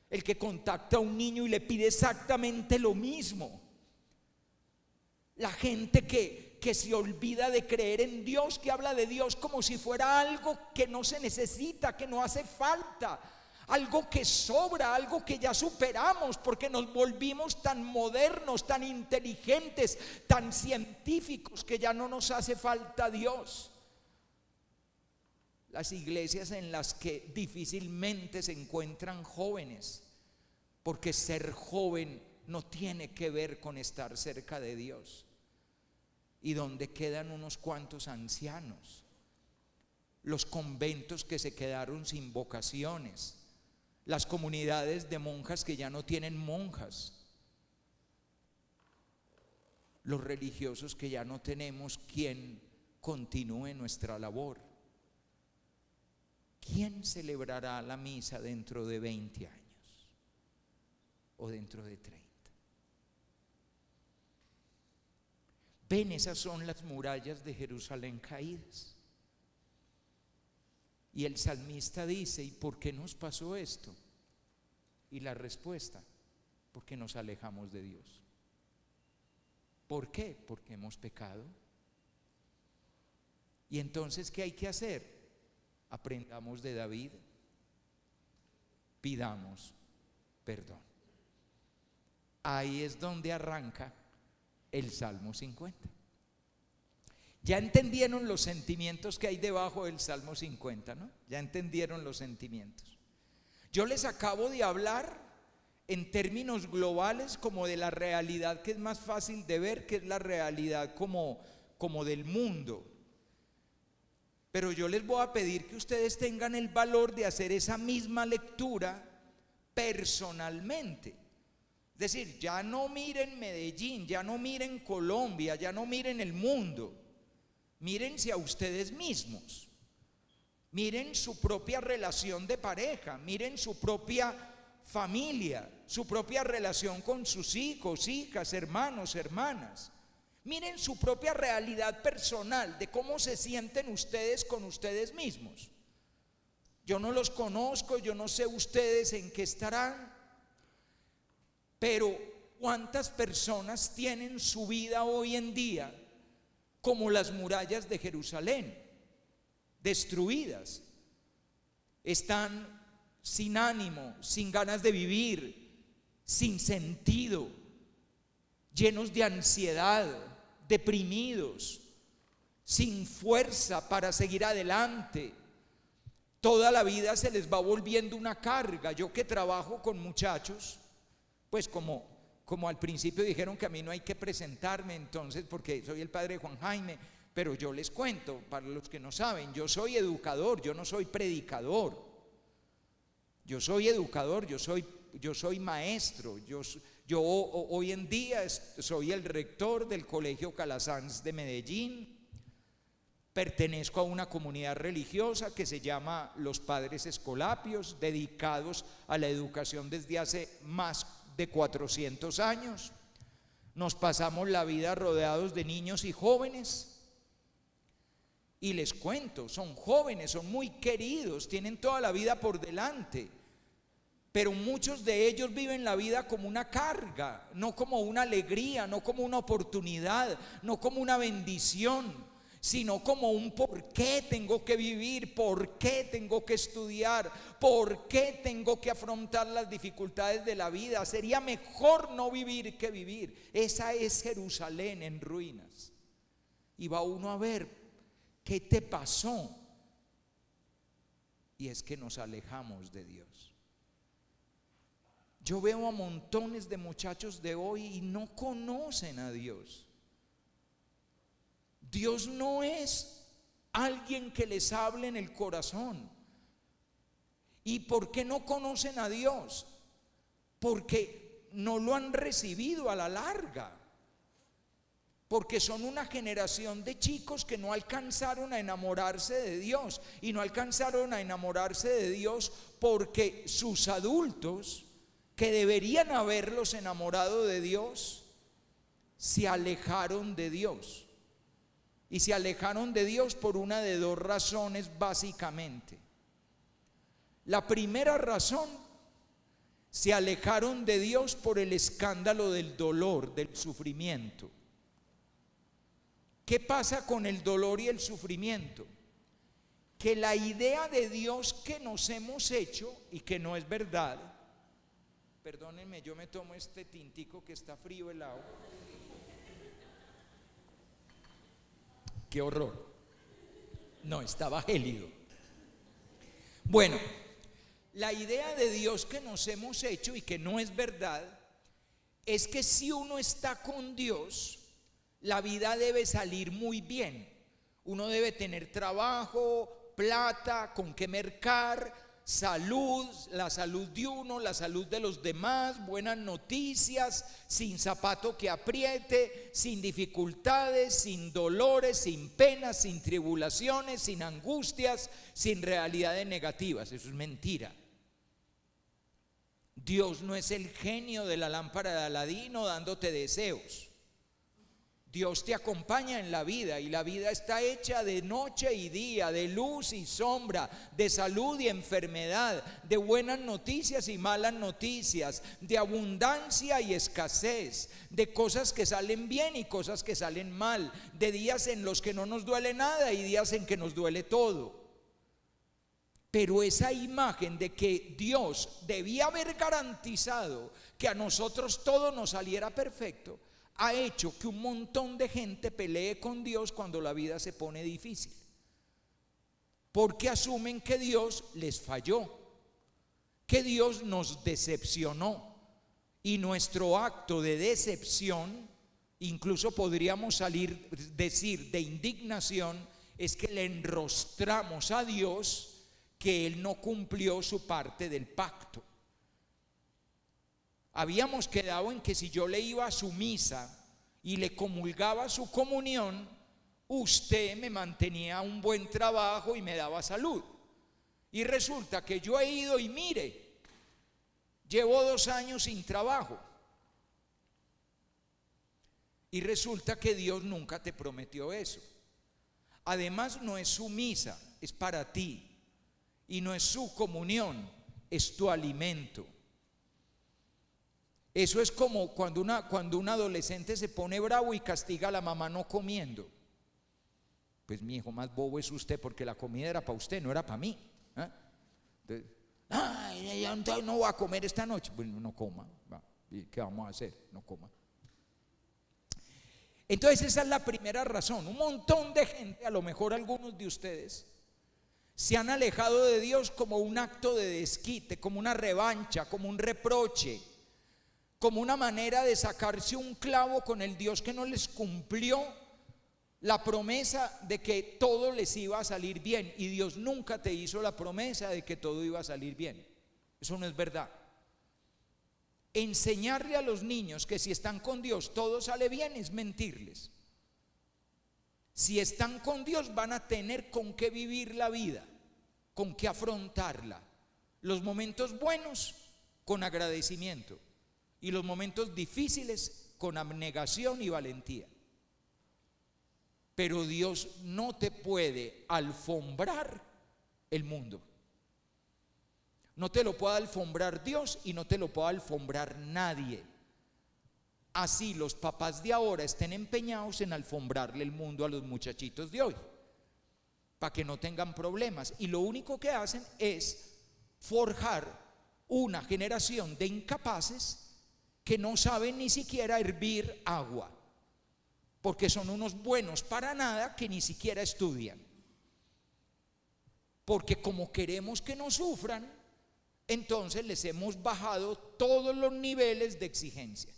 el que contacta a un niño y le pide exactamente lo mismo, la gente que se olvida de creer en Dios, que habla de Dios como si fuera algo que no se necesita, que no hace falta, algo que sobra, algo que ya superamos porque nos volvimos tan modernos, tan inteligentes, tan científicos que ya no nos hace falta Dios. Las iglesias en las que difícilmente se encuentran jóvenes, porque ser joven no tiene que ver con estar cerca de Dios, y donde quedan unos cuantos ancianos, los conventos que se quedaron sin vocaciones, las comunidades de monjas que ya no tienen monjas, los religiosos que ya no tenemos quien continúe nuestra labor. ¿Quién celebrará la misa dentro de 20 años o dentro de 30? Ven, esas son las murallas de Jerusalén caídas. Y el salmista dice: ¿y por qué nos pasó esto? Y la respuesta: porque nos alejamos de Dios. ¿Por qué? Porque hemos pecado. Y entonces, ¿qué hay que hacer? Aprendamos de David, pidamos perdón. Ahí es donde arranca el Salmo 50. Ya entendieron los sentimientos que hay debajo del Salmo 50, ¿no? Ya entendieron los sentimientos. Yo les acabo de hablar en términos globales como de la realidad que es más fácil de ver, que es la realidad como del mundo. Pero yo les voy a pedir que ustedes tengan el valor de hacer esa misma lectura personalmente. Es decir, ya no miren Medellín, ya no miren Colombia, ya no miren el mundo. Mírense a ustedes mismos, miren su propia relación de pareja, miren su propia familia, su propia relación con sus hijos, hijas, hermanos, hermanas. Miren su propia realidad personal de cómo se sienten ustedes con ustedes mismos. Yo no los conozco, yo no sé ustedes en qué estarán, pero ¿cuántas personas tienen su vida hoy en día como las murallas de Jerusalén, destruidas? Están sin ánimo, sin ganas de vivir, sin sentido, llenos de ansiedad, deprimidos, sin fuerza para seguir adelante. Toda la vida se les va volviendo una carga. Yo que trabajo con muchachos, pues como al principio dijeron que a mí no hay que presentarme, entonces, porque soy el padre de Juan Jaime, pero yo les cuento, para los que no saben, yo soy educador, yo no soy predicador. Yo soy educador, yo soy maestro, yo hoy en día soy el rector del Colegio Calasanz de Medellín, pertenezco a una comunidad religiosa que se llama los Padres Escolapios, dedicados a la educación desde hace más de 400 años. Nos pasamos la vida rodeados de niños y jóvenes. Y les cuento, son jóvenes, son muy queridos, tienen toda la vida por delante, pero muchos de ellos viven la vida como una carga, no como una alegría, no como una oportunidad, no como una bendición, sino como un por qué tengo que vivir, por qué tengo que estudiar, por qué tengo que afrontar las dificultades de la vida. Sería mejor no vivir que vivir. Esa es Jerusalén en ruinas. Y va uno a ver qué te pasó. Y es que nos alejamos de Dios. Yo veo a montones de muchachos de hoy y no conocen a Dios. Dios no es alguien que les hable en el corazón. ¿Y por qué no conocen a Dios? Porque no lo han recibido a la larga. Porque son una generación de chicos que no alcanzaron a enamorarse de Dios. Y no alcanzaron a enamorarse de Dios porque sus adultos, que deberían haberlos enamorado de Dios, se alejaron de Dios. Y se alejaron de Dios por una de dos razones básicamente. La primera razón, se alejaron de Dios por el escándalo del dolor, del sufrimiento. ¿Qué pasa con el dolor y el sufrimiento? Que la idea de Dios que nos hemos hecho y que no es verdad. Perdónenme, yo me tomo este tintico que está frío helado. Qué horror. No, estaba gélido. Bueno, la idea de Dios que nos hemos hecho y que no es verdad es que si uno está con Dios, la vida debe salir muy bien. Uno debe tener trabajo, plata, con qué mercar, salud, la salud de uno, la salud de los demás, buenas noticias, sin zapato que apriete, sin dificultades, sin dolores, sin penas, sin tribulaciones, sin angustias, sin realidades negativas. Eso es mentira. Dios no es el genio de la lámpara de Aladino dándote deseos. Dios te acompaña en la vida y la vida está hecha de noche y día, de luz y sombra, de salud y enfermedad, de buenas noticias y malas noticias, de abundancia y escasez, de cosas que salen bien y cosas que salen mal, de días en los que no nos duele nada y días en que nos duele todo. Pero esa imagen de que Dios debía haber garantizado que a nosotros todo nos saliera perfecto, ha hecho que un montón de gente pelee con Dios cuando la vida se pone difícil, porque asumen que Dios les falló, que Dios nos decepcionó, y nuestro acto de decepción, incluso podríamos decir de indignación, es que le enrostramos a Dios que Él no cumplió su parte del pacto. Habíamos quedado en que si yo le iba a su misa y le comulgaba su comunión, usted me mantenía un buen trabajo y me daba salud. Y resulta que yo he ido y mire, llevo 2 años sin trabajo. Y resulta que Dios nunca te prometió eso. Además, no es su misa, es para ti. Y no es su comunión, es tu alimento. Eso es como cuando un adolescente se pone bravo y castiga a la mamá no comiendo. Pues mi hijo, más bobo es usted, porque la comida era para usted, no era para mí. Entonces no voy a comer esta noche. Pues no coma. ¿Y qué vamos a hacer? No coma. Entonces esa es la primera razón. Un montón de gente, a lo mejor algunos de ustedes, se han alejado de Dios como un acto de desquite, como una revancha, como un reproche, como una manera de sacarse un clavo con el Dios que no les cumplió la promesa de que todo les iba a salir bien. Y Dios nunca te hizo la promesa de que todo iba a salir bien. Eso no es verdad. Enseñarle a los niños que si están con Dios todo sale bien es mentirles. Si están con Dios van a tener con qué vivir la vida, con qué afrontarla. Los momentos buenos con agradecimiento y los momentos difíciles con abnegación y valentía. Pero Dios no te puede alfombrar el mundo. No te lo puede alfombrar Dios y no te lo puede alfombrar nadie. Así los papás de ahora estén empeñados en alfombrarle el mundo a los muchachitos de hoy, para que no tengan problemas. Y lo único que hacen es forjar una generación de incapaces que no saben ni siquiera hervir agua, porque son unos buenos para nada que ni siquiera estudian. Porque como queremos que no sufran, entonces les hemos bajado todos los niveles de exigencia.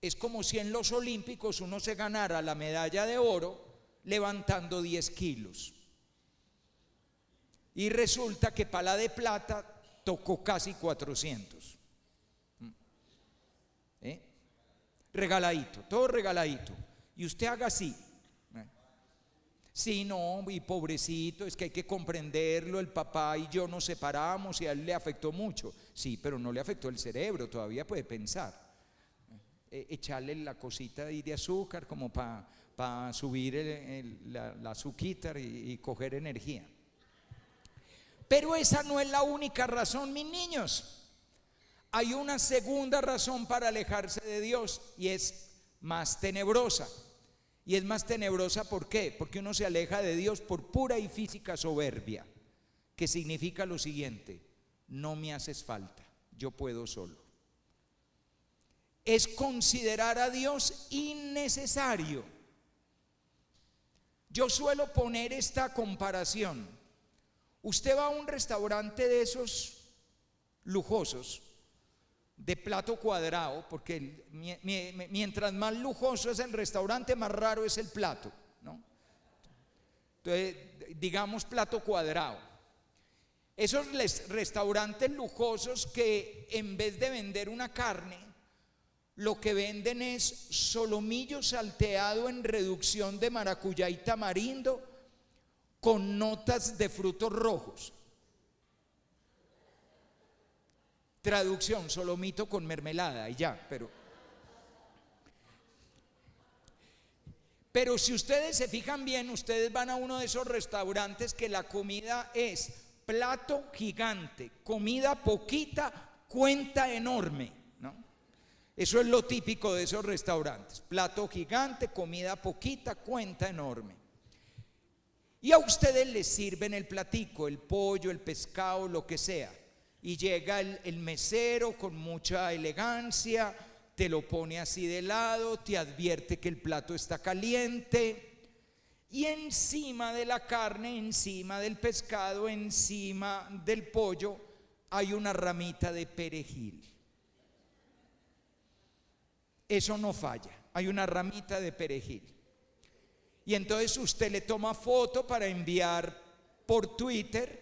Es como si en los Olímpicos uno se ganara la medalla de oro levantando 10 kilos. Y resulta que para la de plata tocó casi 400. Regaladito, todo regaladito. Y usted haga así. Sí, no, y pobrecito, es que hay que comprenderlo, el papá y yo nos separamos y a él le afectó mucho. Sí, pero no le afectó el cerebro, todavía puede pensar. Echarle la cosita de azúcar como para subir la azuquita y coger energía. Pero esa no es la única razón, mis niños. Hay una segunda razón para alejarse de Dios y es más tenebrosa. Y es más tenebrosa, ¿por qué? Porque uno se aleja de Dios por pura y física soberbia, que significa lo siguiente: no me haces falta, yo puedo solo. Es considerar a Dios innecesario. Yo suelo poner esta comparación. Usted va a un restaurante de esos lujosos, de plato cuadrado, porque mientras más lujoso es el restaurante, más raro es el plato, ¿no? Entonces, digamos plato cuadrado. Esos restaurantes lujosos que en vez de vender una carne, lo que venden es solomillo salteado en reducción de maracuyá y tamarindo con notas de frutos rojos. Traducción: solomito con mermelada y ya, pero si ustedes se fijan bien, ustedes van a uno de esos restaurantes que la comida es plato gigante, comida poquita, cuenta enorme, ¿no? Eso es lo típico de esos restaurantes: plato gigante, comida poquita, cuenta enorme. Y a ustedes les sirven el platico, el pollo, el pescado, lo que sea. Y llega el mesero con mucha elegancia, te lo pone así de lado, te advierte que el plato está caliente, y encima de la carne, encima del pescado, encima del pollo, hay una ramita de perejil. Eso no falla, hay una ramita de perejil. Y entonces usted le toma foto para enviar por Twitter.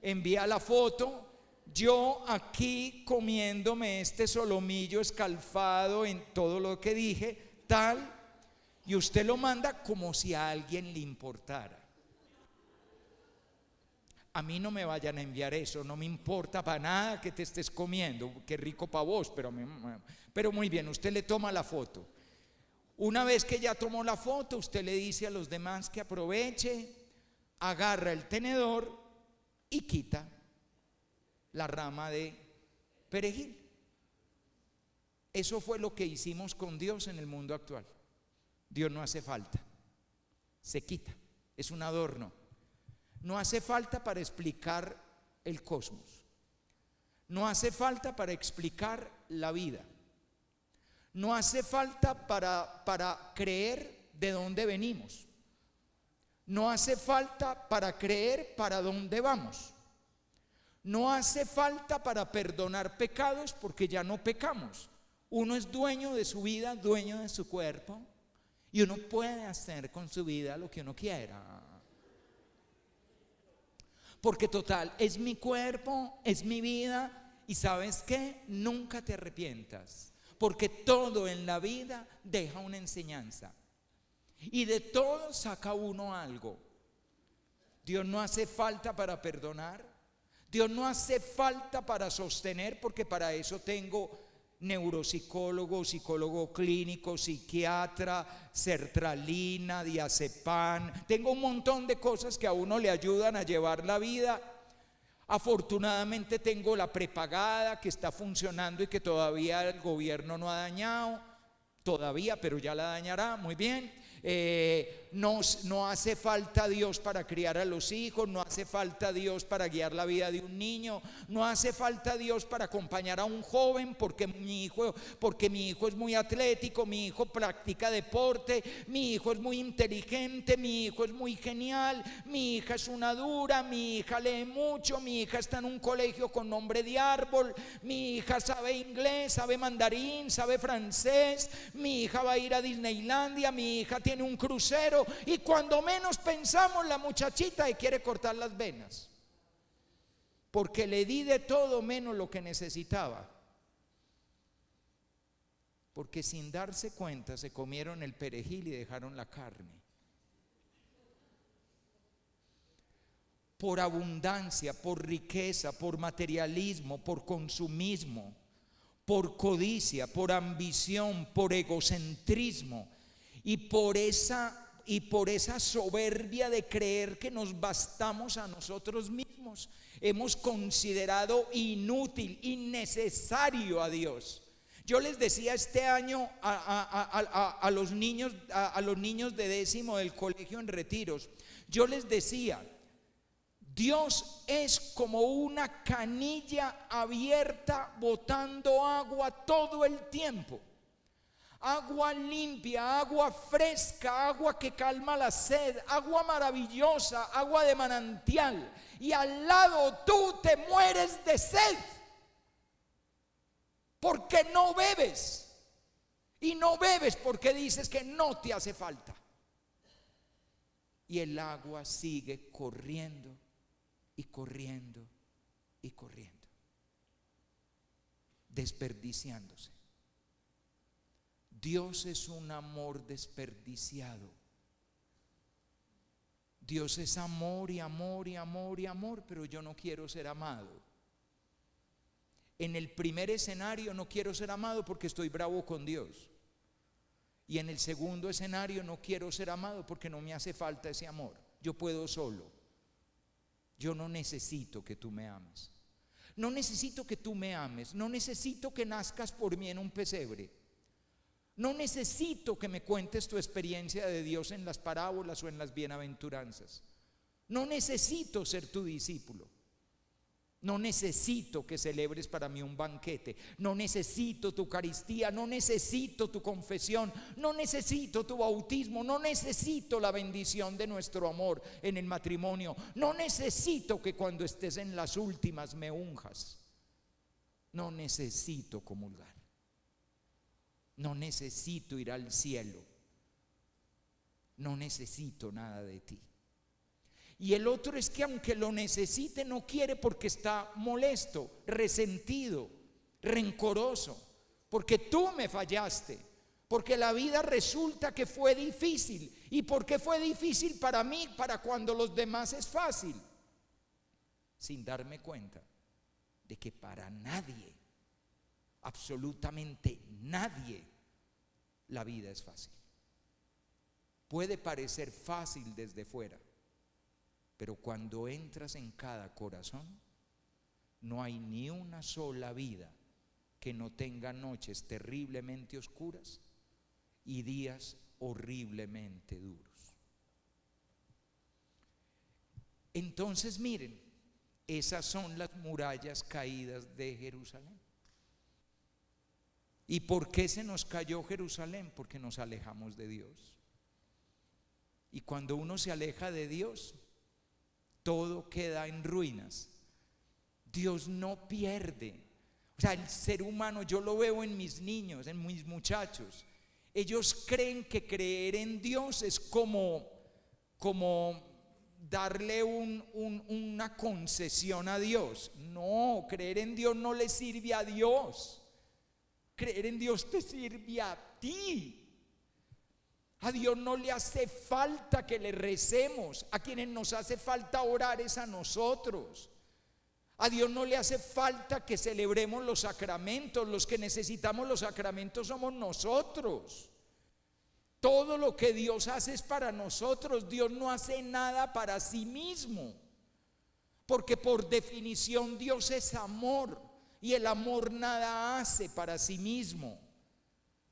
Envía la foto: yo aquí comiéndome este solomillo escalfado en todo lo que dije, tal, y usted lo manda como si a alguien le importara. A mí no me vayan a enviar eso, no me importa para nada que te estés comiendo, qué rico para vos, pero muy bien, usted le toma la foto. Una vez que ya tomó la foto, usted le dice a los demás que aproveche, agarra el tenedor y quita la rama de perejil. Eso fue lo que hicimos con Dios en el mundo actual. Dios no hace falta, se quita, es un adorno. No hace falta para explicar el cosmos, no hace falta para explicar la vida, no hace falta para creer de dónde venimos. No hace falta para creer para dónde vamos. No hace falta para perdonar pecados, porque ya no pecamos. Uno es dueño de su vida, dueño de su cuerpo, y uno puede hacer con su vida lo que uno quiera. Porque total, es mi cuerpo, es mi vida, y ¿sabes qué? Nunca te arrepientas, porque todo en la vida deja una enseñanza. Y de todo saca uno algo. Dios no hace falta para perdonar. Dios no hace falta para sostener, porque para eso tengo neuropsicólogo, psicólogo clínico, psiquiatra, sertralina, diazepam. Tengo un montón de cosas que a uno le ayudan a llevar la vida. Afortunadamente tengo la prepagada que está funcionando y que todavía el gobierno no ha dañado, todavía, pero ya la dañará, muy bien. No hace falta Dios para criar a los hijos, no hace falta Dios para guiar la vida de un niño, no hace falta Dios para acompañar a un joven porque mi hijo es muy atlético, mi hijo practica deporte, mi hijo es muy inteligente, mi hijo es muy genial, mi hija es una dura, mi hija lee mucho, mi hija está en un colegio con nombre de árbol, mi hija sabe inglés, sabe mandarín, sabe francés, mi hija va a ir a Disneylandia, mi hija tiene un crucero, y cuando menos pensamos la muchachita y quiere cortar las venas porque le di de todo menos lo que necesitaba, porque sin darse cuenta se comieron el perejil y dejaron la carne. Por abundancia, por riqueza, por materialismo, por consumismo, por codicia, por ambición, por egocentrismo y por esa soberbia de creer que nos bastamos a nosotros mismos, hemos considerado inútil, innecesario a Dios. Yo les decía este año a los niños de décimo del colegio en retiros, yo les decía: Dios es como una canilla abierta botando agua todo el tiempo. Agua limpia, agua fresca, agua que calma la sed, agua maravillosa, agua de manantial. Y al lado tú te mueres de sed porque no bebes. Y no bebes porque dices que no te hace falta. Y el agua sigue corriendo y corriendo y corriendo, desperdiciándose. Dios es un amor desperdiciado. Dios es amor y amor y amor y amor, pero yo no quiero ser amado. En el primer escenario no quiero ser amado porque estoy bravo con Dios. Y en el segundo escenario no quiero ser amado porque no me hace falta ese amor. Yo puedo solo. Yo no necesito que tú me ames. No necesito que tú me ames. No necesito que nazcas por mí en un pesebre. No necesito que me cuentes tu experiencia de Dios en las parábolas o en las bienaventuranzas. No necesito ser tu discípulo. No necesito que celebres para mí un banquete. No necesito tu Eucaristía. No necesito tu confesión. No necesito tu bautismo. No necesito la bendición de nuestro amor en el matrimonio. No necesito que cuando estés en las últimas me unjas. No necesito comulgar. No necesito ir al cielo. No necesito nada de ti. Y el otro es que aunque lo necesite no quiere porque está molesto, resentido, rencoroso, porque tú me fallaste, porque la vida resulta que fue difícil. ¿Y por qué fue difícil para mí, para cuando los demás es fácil? Sin darme cuenta de que para nadie, absolutamente nadie, la vida es fácil. Puede parecer fácil desde fuera, pero cuando entras en cada corazón, no hay ni una sola vida que no tenga noches terriblemente oscuras y días horriblemente duros. Entonces miren, esas son las murallas caídas de Jerusalén. ¿Y por qué se nos cayó Jerusalén? Porque nos alejamos de Dios. Y cuando uno se aleja de Dios, todo queda en ruinas. Dios no pierde. O sea, el ser humano, yo lo veo en mis niños, en mis muchachos. Ellos creen que creer en Dios es como darle una concesión a Dios. No, creer en Dios no le sirve a Dios. Creer en Dios te sirve a ti. A Dios no le hace falta que le recemos. A quienes nos hace falta orar es a nosotros. A Dios no le hace falta que celebremos los sacramentos. Los que necesitamos los sacramentos somos nosotros. Todo lo que Dios hace es para nosotros. Dios no hace nada para sí mismo. Porque por definición Dios es amor, y el amor nada hace para sí mismo.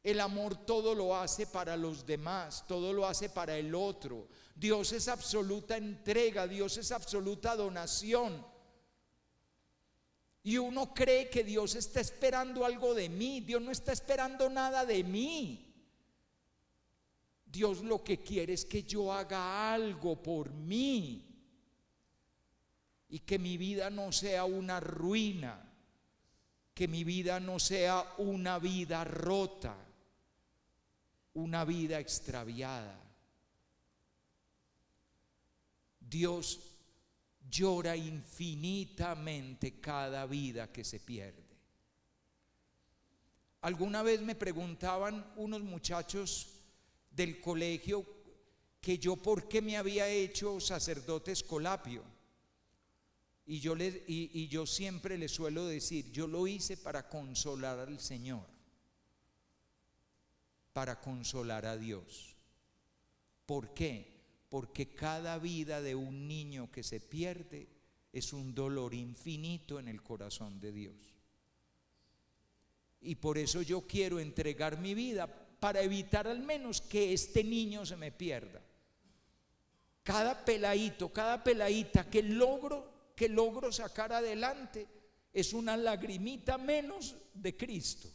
El amor todo lo hace para los demás, todo lo hace para el otro. Dios es absoluta entrega, Dios es absoluta donación. Y uno cree que Dios está esperando algo de mí. Dios no está esperando nada de mí. Dios lo que quiere es que yo haga algo por mí, y que mi vida no sea una ruina, que mi vida no sea una vida rota, una vida extraviada. Dios llora infinitamente cada vida que se pierde. Alguna vez me preguntaban unos muchachos del colegio que yo por qué me había hecho sacerdote escolapio. Y yo siempre les suelo decir, yo lo hice para consolar al Señor, para consolar a Dios. ¿Por qué? Porque cada vida de un niño que se pierde es un dolor infinito en el corazón de Dios. Y por eso yo quiero entregar mi vida para evitar al menos que este niño se me pierda. Cada peladito, cada peladita que logro sacar adelante es una lagrimita menos de Cristo.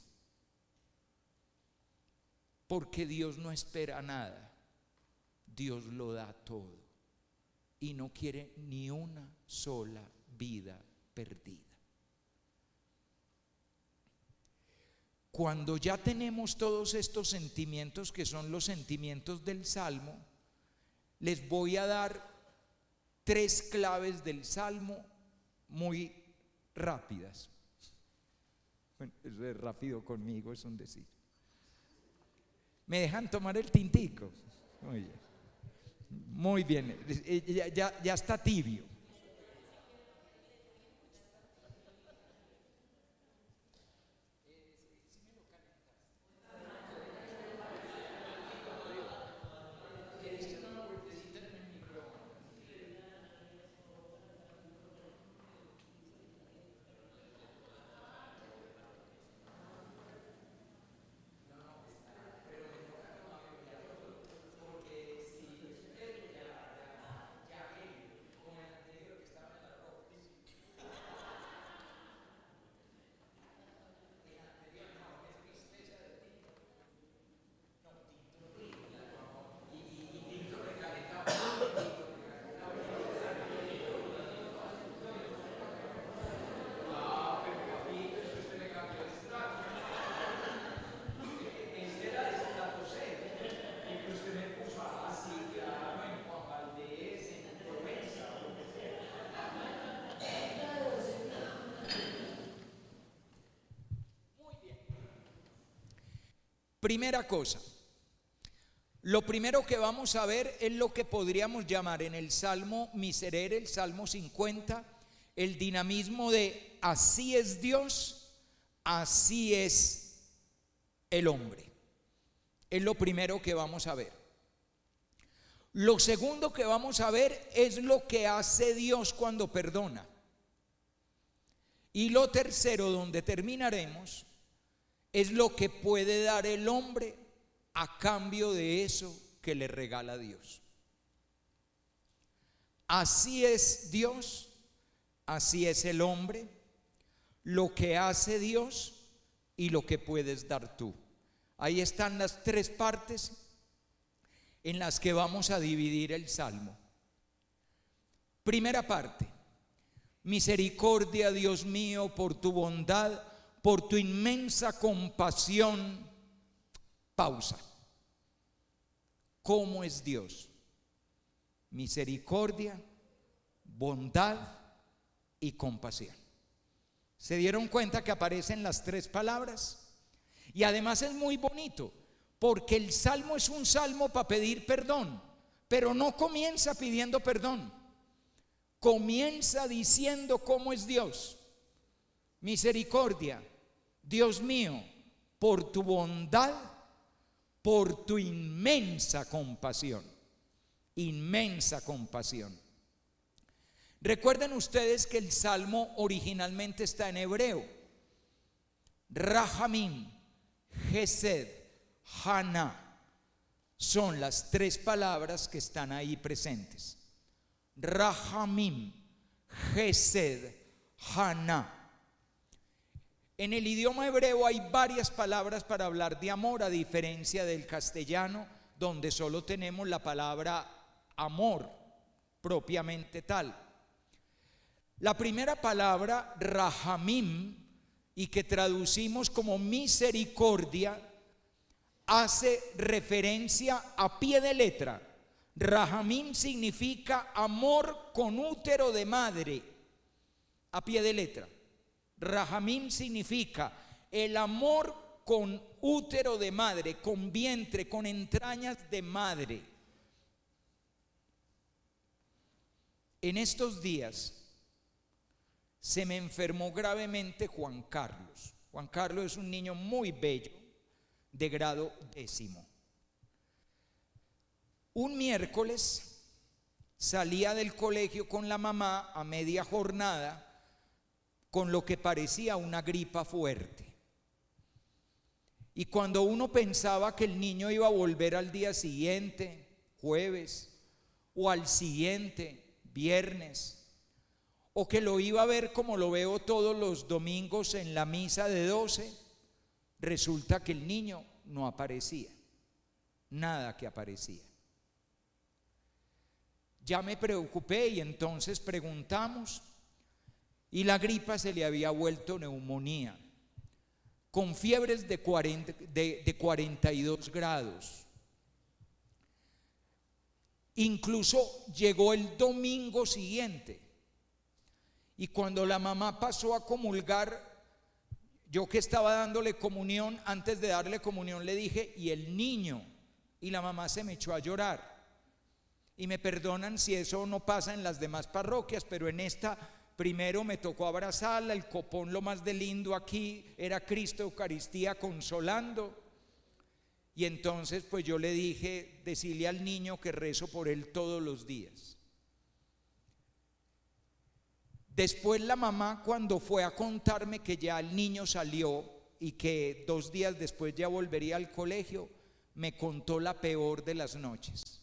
Porque Dios no espera nada, Dios lo da todo y no quiere ni una sola vida perdida. Cuando ya tenemos todos estos sentimientos, que son los sentimientos del Salmo, les voy a dar 3 claves del Salmo muy rápidas. Bueno, eso es rápido conmigo, es un decir. ¿Me dejan tomar el tintico? Muy bien. Muy bien. Ya está tibio. Primera cosa, lo primero que vamos a ver es lo que podríamos llamar en el Salmo Miserere, el Salmo 50, el dinamismo de así es Dios, así es el hombre. Es lo primero que vamos a ver. Lo segundo que vamos a ver es lo que hace Dios cuando perdona. Y lo tercero, donde terminaremos, es lo que puede dar el hombre a cambio de eso que le regala Dios. Así es Dios, así es el hombre, lo que hace Dios y lo que puedes dar tú. Ahí están las 3 partes en las que vamos a dividir el Salmo. Primera parte: misericordia, Dios mío, por tu bondad, por tu inmensa compasión. Pausa. ¿Cómo es Dios? Misericordia, bondad y compasión. ¿Se dieron cuenta que aparecen las 3 palabras? Y además es muy bonito, porque el salmo es un salmo para pedir perdón, pero no comienza pidiendo perdón. Comienza diciendo cómo es Dios. Misericordia, Dios mío, por tu bondad, por tu inmensa compasión. Inmensa compasión. Recuerden ustedes que el salmo originalmente está en hebreo. Rahamim, Gesed, Haná son las tres palabras que están ahí presentes. Rahamim, Gesed, Haná. En el idioma hebreo hay varias palabras para hablar de amor, a diferencia del castellano, donde solo tenemos la palabra amor propiamente tal. La primera palabra, Rahamim, y que traducimos como misericordia, hace referencia a pie de letra. Rahamim significa amor con útero de madre, a pie de letra. Rahamim significa el amor con útero de madre, con vientre, con entrañas de madre. En estos días se me enfermó gravemente Juan Carlos. Juan Carlos es un niño muy bello, de grado 10º. Un miércoles salía del colegio con la mamá a media jornada con lo que parecía una gripa fuerte. Y cuando uno pensaba que el niño iba a volver al día siguiente, jueves, o al siguiente, viernes, o que lo iba a ver como lo veo todos los domingos en la misa de 12, resulta que el niño no aparecía, nada que aparecía. Ya me preocupé y entonces preguntamos y la gripa se le había vuelto neumonía, con fiebres de 42 grados. Incluso llegó el domingo siguiente y cuando la mamá pasó a comulgar, yo que estaba dándole comunión, antes de darle comunión le dije, ¿y el niño? Y la mamá se me echó a llorar. Y me perdonan si eso no pasa en las demás parroquias, pero en esta primero me tocó abrazarla, el copón lo más de lindo aquí era Cristo Eucaristía consolando. Y entonces pues yo le dije, decirle al niño que rezo por él todos los días. Después la mamá, cuando fue a contarme que ya el niño salió y que 2 días después ya volvería al colegio, me contó la peor de las noches,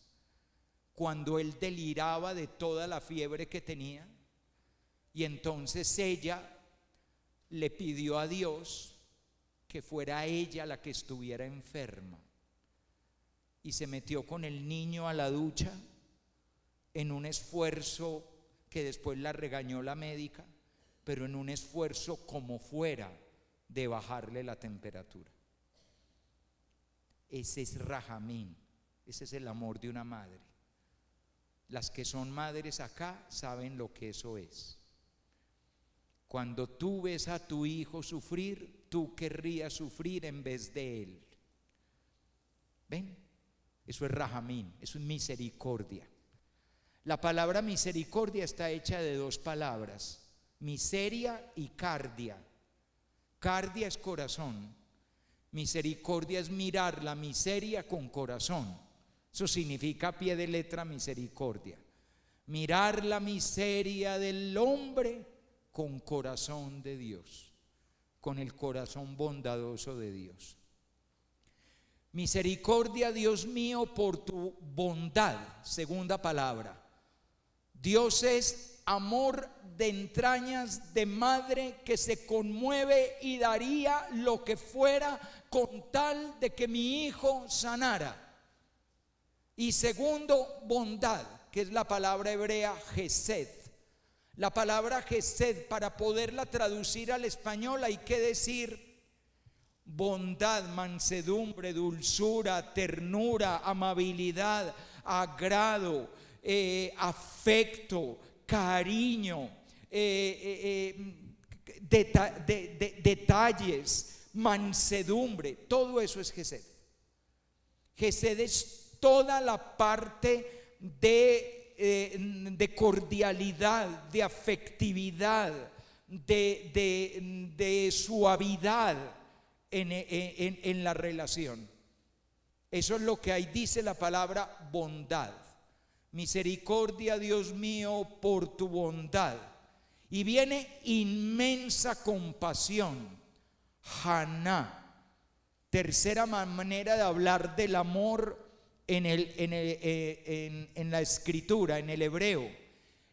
cuando él deliraba de toda la fiebre que tenía. Y entonces ella le pidió a Dios que fuera ella la que estuviera enferma. Y se metió con el niño a la ducha en un esfuerzo que después la regañó la médica, pero en un esfuerzo como fuera de bajarle la temperatura. Ese es Rahamim, ese es el amor de una madre. Las que son madres acá saben lo que eso es. Cuando tú ves a tu hijo sufrir, tú querrías sufrir en vez de él. ¿Ven? Eso es Rahamim, eso es misericordia. La palabra misericordia está hecha de 2 palabras, miseria y cardia. Cardia es corazón, misericordia es mirar la miseria con corazón. Eso significa a pie de letra misericordia. Mirar la miseria del hombre con corazón de Dios, con el corazón bondadoso de Dios. Misericordia, Dios mío, por tu bondad. Segunda palabra. Dios es amor de entrañas de madre que se conmueve y daría lo que fuera con tal de que mi hijo sanara. Y segundo, bondad, que es la palabra hebrea Gesed. La palabra Gesed, para poderla traducir al español hay que decir bondad, mansedumbre, dulzura, ternura, amabilidad, agrado, afecto, cariño, detalles, mansedumbre. Todo eso es Gesed. Gesed es toda la parte de cordialidad, de afectividad, de suavidad en la relación. Eso es lo que ahí dice la palabra bondad. misericordia, Dios mío, por tu bondad. Y viene inmensa compasión, Haná. Tercera manera de hablar del amor en la escritura, en el hebreo.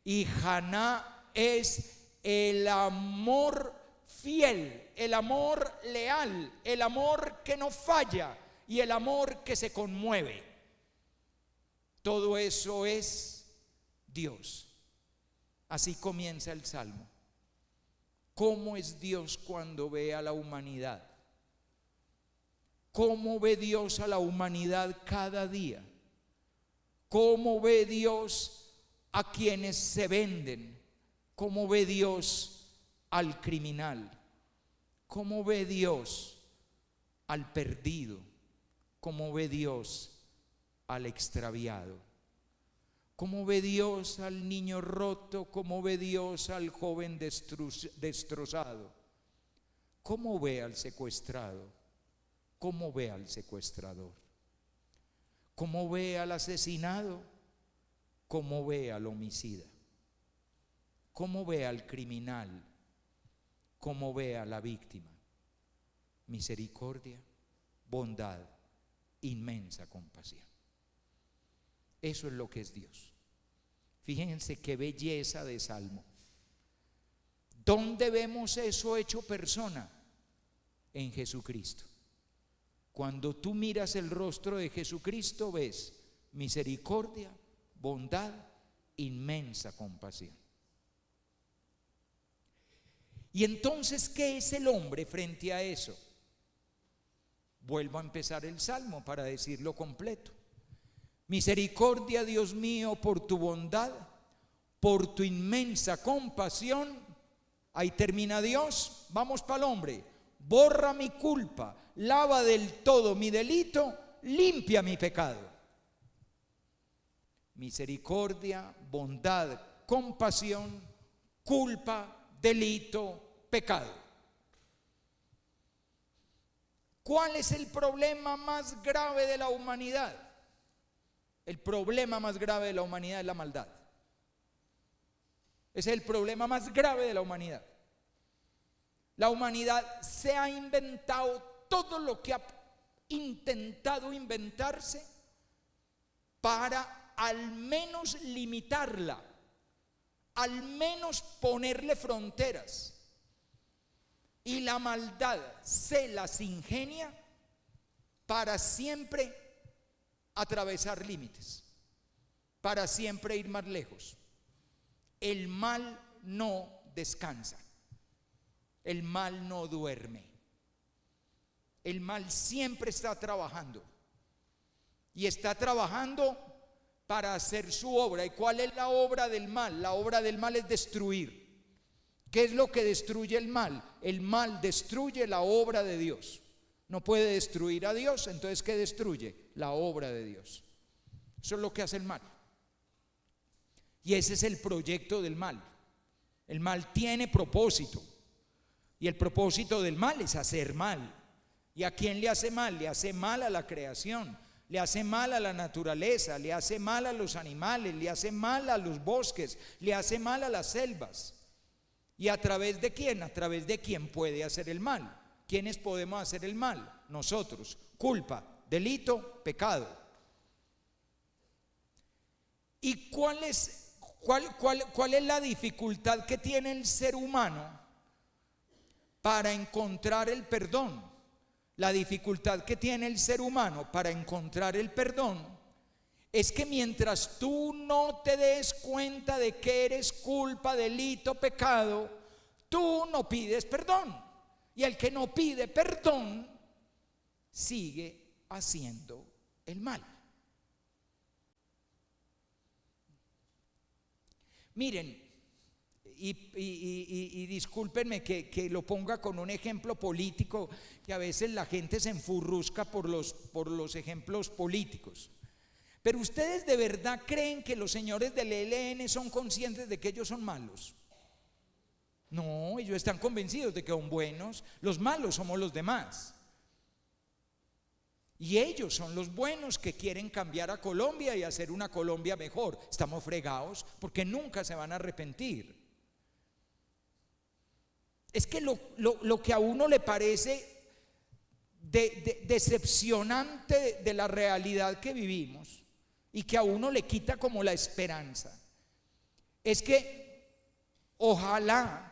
Y Haná es el amor fiel, el amor leal, el amor que no falla y el amor que se conmueve. Todo eso es Dios. Así comienza el Salmo. ¿Cómo es Dios cuando ve a la humanidad? ¿Cómo ve Dios a la humanidad cada día? ¿Cómo ve Dios a quienes se venden? ¿Cómo ve Dios al criminal? ¿Cómo ve Dios al perdido? ¿Cómo ve Dios al extraviado? ¿Cómo ve Dios al niño roto? ¿Cómo ve Dios al joven destrozado? ¿Cómo ve al secuestrado? ¿Cómo ve al secuestrador? ¿Cómo ve al asesinado? ¿Cómo ve al homicida? ¿Cómo ve al criminal? ¿Cómo ve a la víctima? Misericordia, bondad, inmensa compasión. Eso es lo que es Dios. Fíjense qué belleza de salmo. ¿Dónde vemos eso hecho persona? En Jesucristo. Cuando tú miras el rostro de Jesucristo, ves misericordia, bondad, inmensa compasión. Y entonces, ¿qué es el hombre frente a eso? Vuelvo a empezar el salmo para decirlo completo. Misericordia, Dios mío, por tu bondad, por tu inmensa compasión. Ahí termina Dios. Vamos para el hombre. Borra mi culpa, lava del todo mi delito, limpia mi pecado. Misericordia, bondad, compasión, culpa, delito, pecado. ¿Cuál es el problema más grave de la humanidad? El problema más grave de la humanidad es la maldad. Ese es el problema más grave de la humanidad. La humanidad se ha inventado todo lo que ha intentado inventarse para al menos limitarla, al menos ponerle fronteras. Y la maldad se las ingenia para siempre atravesar límites, para siempre ir más lejos. El mal no descansa. El mal no duerme. El mal siempre está trabajando. Y está trabajando para hacer su obra. ¿Y cuál es la obra del mal? La obra del mal es destruir. ¿Qué es lo que destruye el mal? El mal destruye la obra de Dios. No puede destruir a Dios, entonces ¿qué destruye? La obra de Dios. Eso es lo que hace el mal. Y ese es el proyecto del mal. El mal tiene propósito. Y el propósito del mal es hacer mal. ¿Y a quién le hace mal? Le hace mal a la creación, le hace mal a la naturaleza, le hace mal a los animales, le hace mal a los bosques, le hace mal a las selvas. ¿Y a través de quién? A través de quién puede hacer el mal. ¿Quiénes podemos hacer el mal? Nosotros. Culpa, delito, pecado. ¿Y cuál es la dificultad que tiene el ser humano para encontrar el perdón? La dificultad que tiene el ser humano para encontrar el perdón es que mientras tú no te des cuenta de que eres culpa, delito, pecado, tú no pides perdón. Y el que no pide perdón sigue haciendo el mal. Miren, y discúlpenme que lo ponga con un ejemplo político, que a veces la gente se enfurrusca por los ejemplos políticos. Pero ustedes de verdad creen que los señores del ELN son conscientes de que ellos son malos. No, ellos están convencidos de que son buenos. Los malos somos los demás. Y ellos son los buenos que quieren cambiar a Colombia y hacer una Colombia mejor. Estamos fregados porque nunca se van a arrepentir. Es que lo que a uno le parece decepcionante de la realidad que vivimos y que a uno le quita como la esperanza, es que ojalá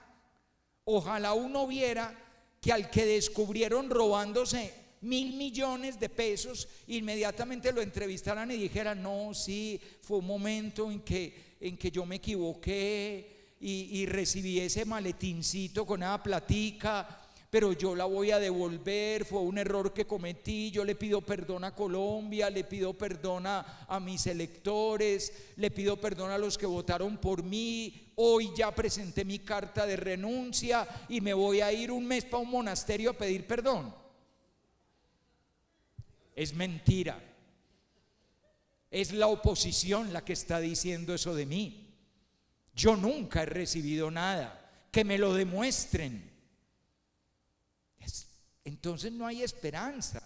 uno viera que al que descubrieron robándose 1.000 millones de pesos, inmediatamente lo entrevistaran y dijeran: no, sí, fue un momento en que yo me equivoqué y recibí ese maletincito con esa platica, pero yo la voy a devolver, fue un error que cometí, yo le pido perdón a Colombia, le pido perdón a mis electores, le pido perdón a los que votaron por mí, hoy ya presenté mi carta de renuncia y me voy a ir un mes para un monasterio a pedir perdón. Es mentira. Es la oposición la que está diciendo eso de mí. Yo nunca he recibido nada. Que me lo demuestren. Entonces no hay esperanza.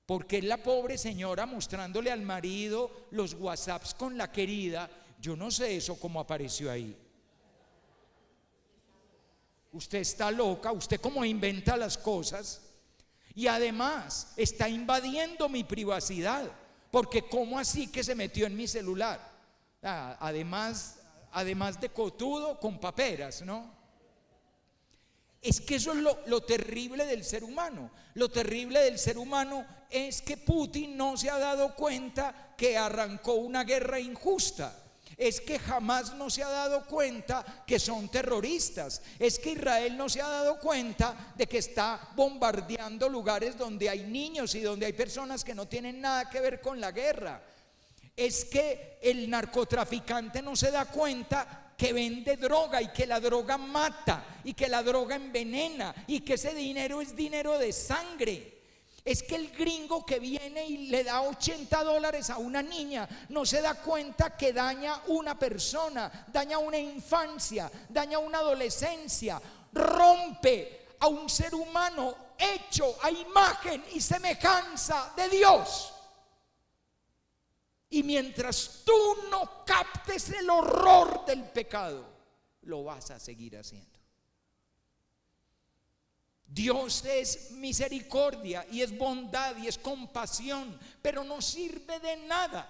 Porque es la pobre señora mostrándole al marido los WhatsApps con la querida. Yo no sé eso cómo apareció ahí. Usted está loca, usted cómo inventa las cosas. Y además está invadiendo mi privacidad, porque ¿cómo así que se metió en mi celular? Además de cotudo, con paperas, ¿no? Es que eso es lo terrible del ser humano. Lo terrible del ser humano es que Putin no se ha dado cuenta que arrancó una guerra injusta. Es que jamás no se ha dado cuenta que son terroristas. Es que Israel no se ha dado cuenta de que está bombardeando lugares donde hay niños y donde hay personas que no tienen nada que ver con la guerra. Es que el narcotraficante no se da cuenta que vende droga y que la droga mata y que la droga envenena y que ese dinero es dinero de sangre. Es que el gringo que viene y le da $80 a una niña no se da cuenta que daña una persona, daña una infancia, daña una adolescencia, rompe a un ser humano hecho a imagen y semejanza de Dios. Y mientras tú no captes el horror del pecado, lo vas a seguir haciendo. Dios es misericordia y es bondad y es compasión, pero no sirve de nada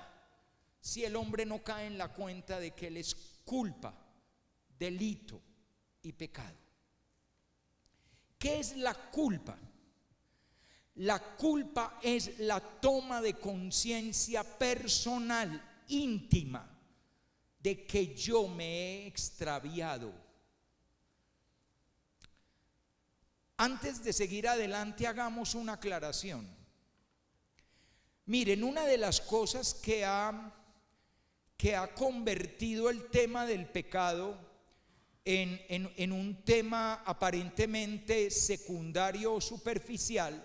si el hombre no cae en la cuenta de que él es culpa, delito y pecado. ¿Qué es la culpa? La culpa es la toma de conciencia personal, íntima, de que yo me he extraviado. Antes de seguir adelante, hagamos una aclaración. Miren, una de las cosas que ha convertido el tema del pecado en un tema aparentemente secundario o superficial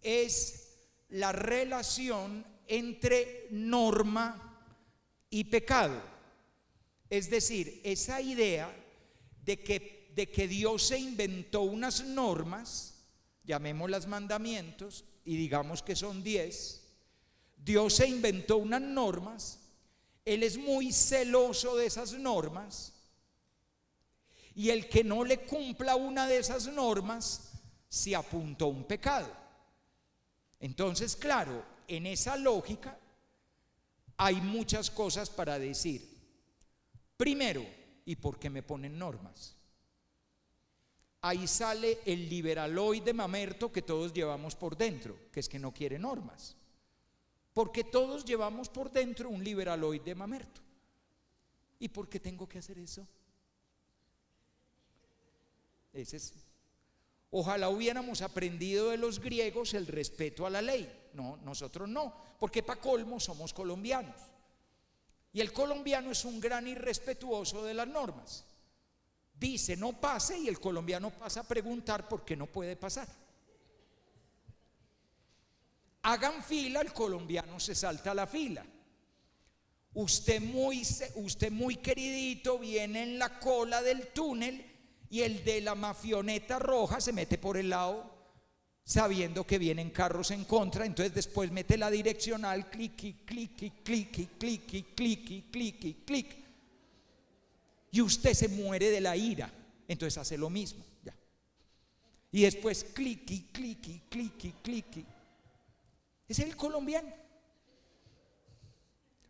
es la relación entre norma y pecado. Es decir, esa idea de que Dios se inventó unas normas, llamémoslas mandamientos, y digamos que son 10. Dios se inventó unas normas, Él es muy celoso de esas normas, y el que no le cumpla una de esas normas se apuntó a un pecado. Entonces, claro, en esa lógica hay muchas cosas para decir. Primero, ¿y por qué me ponen normas? Ahí sale el liberaloide mamerto que todos llevamos por dentro, que es que no quiere normas. Porque todos llevamos por dentro un liberaloide mamerto. ¿Y por qué tengo que hacer eso? Ojalá hubiéramos aprendido de los griegos el respeto a la ley. No, nosotros no, porque para colmo somos colombianos. Y el colombiano es un gran irrespetuoso de las normas. Dice no pase y el colombiano pasa a preguntar por qué no puede pasar. Hagan fila, el colombiano se salta a la fila. Usted muy queridito viene en la cola del túnel y el de la mafioneta roja se mete por el lado sabiendo que vienen carros en contra, entonces después mete la direccional, clic, y clic, y clic, y clic, y clic, y clic, y clic, y usted se muere de la ira, entonces hace lo mismo, ya. Y después clic, y clic, y clic, y clic, y... Es el colombiano.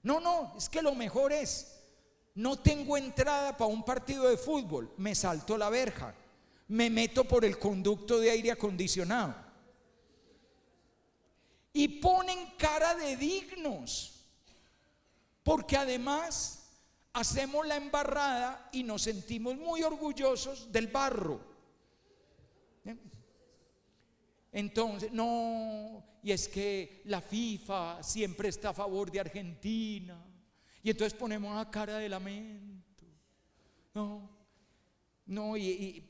No, es que lo mejor es, no tengo entrada para un partido de fútbol, me salto la verja, me meto por el conducto de aire acondicionado. Y ponen cara de dignos, porque además hacemos la embarrada y nos sentimos muy orgullosos del barro. Entonces, no, y es que la FIFA siempre está a favor de Argentina, y entonces ponemos la cara de lamento.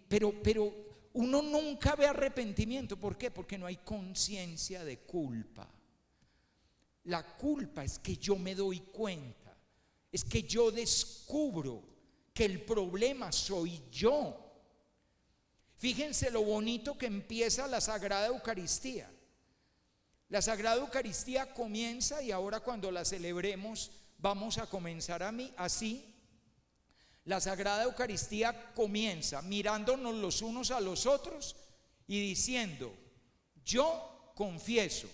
Pero uno nunca ve arrepentimiento. ¿Por qué? Porque no hay conciencia de culpa. La culpa es que yo me doy cuenta, es que yo descubro que el problema soy yo. Fíjense lo bonito que empieza la Sagrada Eucaristía. La Sagrada Eucaristía comienza, y ahora cuando la celebremos vamos a comenzar así. La Sagrada Eucaristía comienza mirándonos los unos a los otros y diciendo: yo confieso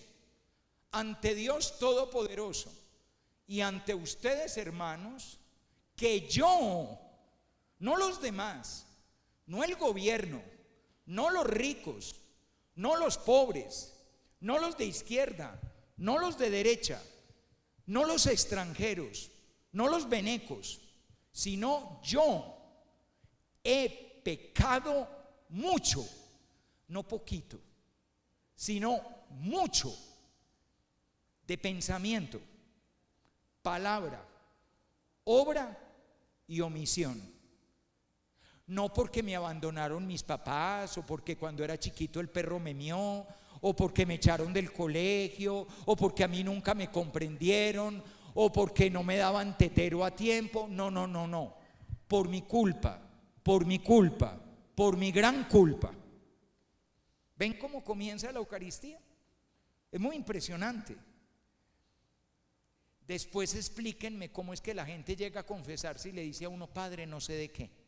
ante Dios Todopoderoso y ante ustedes, hermanos, que yo, no los demás, no el gobierno, no los ricos, no los pobres, no los de izquierda, no los de derecha, no los extranjeros, no los venecos, sino yo he pecado mucho, no poquito, sino mucho, de pensamiento, palabra, obra y omisión. No porque me abandonaron mis papás, o porque cuando era chiquito el perro me mió, o porque me echaron del colegio, o porque a mí nunca me comprendieron, o porque no me daban tetero a tiempo. No. Por mi culpa, por mi gran culpa. ¿Ven cómo comienza la Eucaristía? Es muy impresionante. Después explíquenme cómo es que la gente llega a confesarse y le dice a uno: Padre, no sé de qué.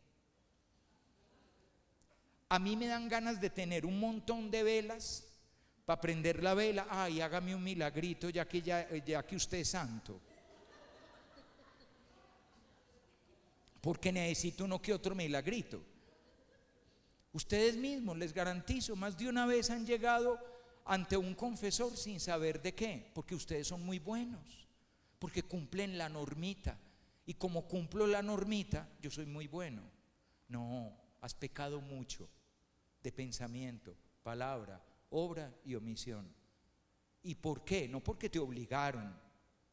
A mí me dan ganas de tener un montón de velas para prender la vela. Ay, hágame un milagrito ya que usted es santo. Porque necesito uno que otro milagrito. Ustedes mismos, les garantizo, más de una vez han llegado ante un confesor sin saber de qué, porque ustedes son muy buenos, porque cumplen la normita, y como cumplo la normita, yo soy muy bueno. No, has pecado mucho de pensamiento, palabra, obra y omisión. ¿Y por qué? No porque te obligaron,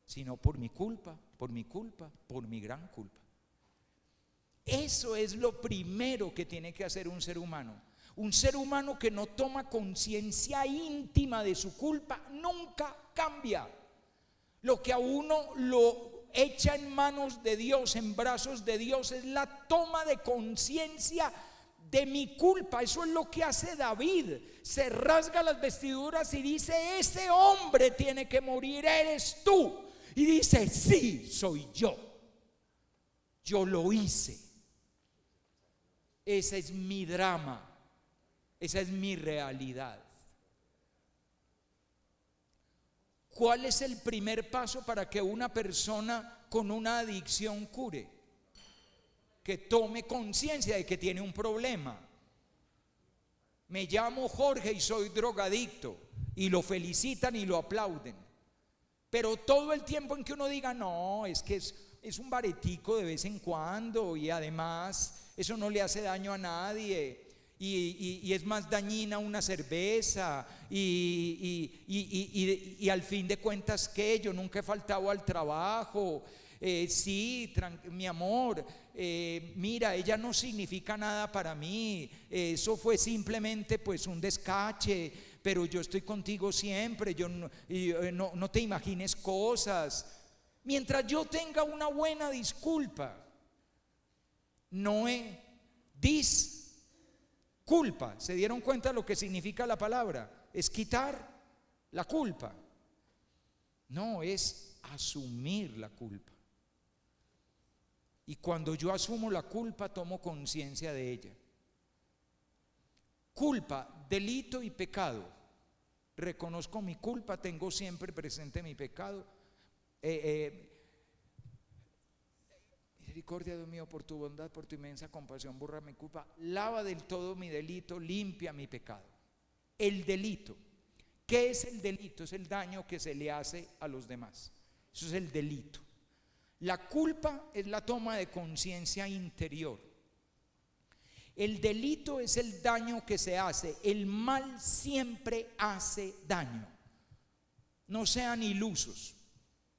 sino por mi culpa, por mi gran culpa. Eso es lo primero que tiene que hacer un ser humano. Un ser humano que no toma conciencia íntima de su culpa nunca cambia. Lo que a uno lo echa en manos de Dios, en brazos de Dios, es la toma de conciencia de mi culpa. Eso es lo que hace David. Se rasga las vestiduras y dice: ese hombre tiene que morir, eres tú. Y dice: sí, soy yo. Yo lo hice. Ese es mi drama. Esa es mi realidad. ¿Cuál es el primer paso para que una persona con una adicción cure? Que tome conciencia de que tiene un problema. Me llamo Jorge y soy drogadicto, y lo felicitan y lo aplauden. Pero todo el tiempo en que uno diga: no, es que es un baretico de vez en cuando, y además eso no le hace daño a nadie, y es más dañina una cerveza, y al fin de cuentas, ¿qué? Yo nunca he faltado al trabajo. Sí, mi amor, mira, ella no significa nada para mí, eso fue simplemente pues un descache, pero yo estoy contigo siempre, no te imagines cosas. Mientras yo tenga una buena disculpa, Noé, Culpa, ¿se dieron cuenta lo que significa la palabra? Es quitar la culpa. No, es asumir la culpa. Y cuando yo asumo la culpa, tomo conciencia de ella. Culpa, delito y pecado. Reconozco mi culpa, tengo siempre presente mi pecado. Misericordia, Dios mío, por tu bondad, por tu inmensa compasión, borra mi culpa, lava del todo mi delito, limpia mi pecado. El delito. ¿Qué es el delito? Es el daño que se le hace a los demás. Eso es el delito. La culpa es la toma de conciencia interior. El delito es el daño que se hace. El mal siempre hace daño. No sean ilusos.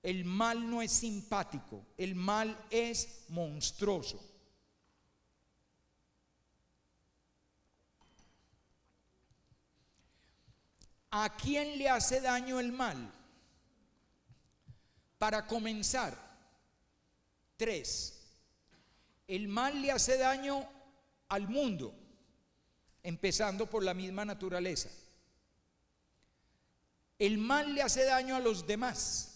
El mal no es simpático, el mal es monstruoso. ¿A quién le hace daño el mal? Para comenzar, 3. El mal le hace daño al mundo, empezando por la misma naturaleza. El mal le hace daño a los demás.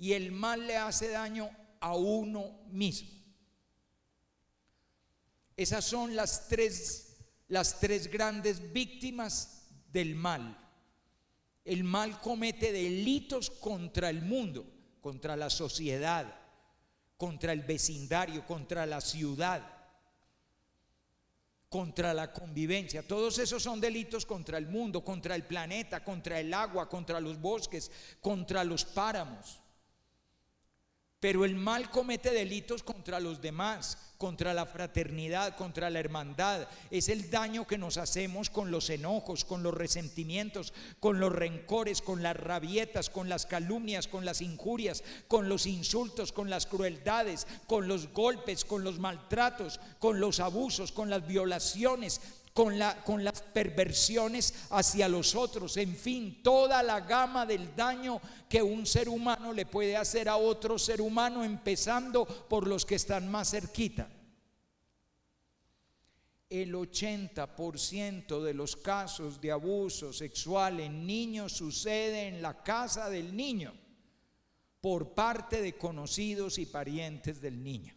Y el mal le hace daño a uno mismo. Esas son las tres grandes víctimas del mal. El mal comete delitos contra el mundo, contra la sociedad, contra el vecindario, contra la ciudad, contra la convivencia. Todos esos son delitos contra el mundo, contra el planeta, contra el agua, contra los bosques, contra los páramos. Pero el mal comete delitos contra los demás, contra la fraternidad, contra la hermandad. Es el daño que nos hacemos con los enojos, con los resentimientos, con los rencores, con las rabietas, con las calumnias, con las injurias, con los insultos, con las crueldades, con los golpes, con los maltratos, con los abusos, con las violaciones, con las perversiones hacia los otros. En fin, toda la gama del daño que un ser humano le puede hacer a otro ser humano, empezando por los que están más cerquita. El 80% de los casos de abuso sexual en niños sucede en la casa del niño, por parte de conocidos y parientes del niño.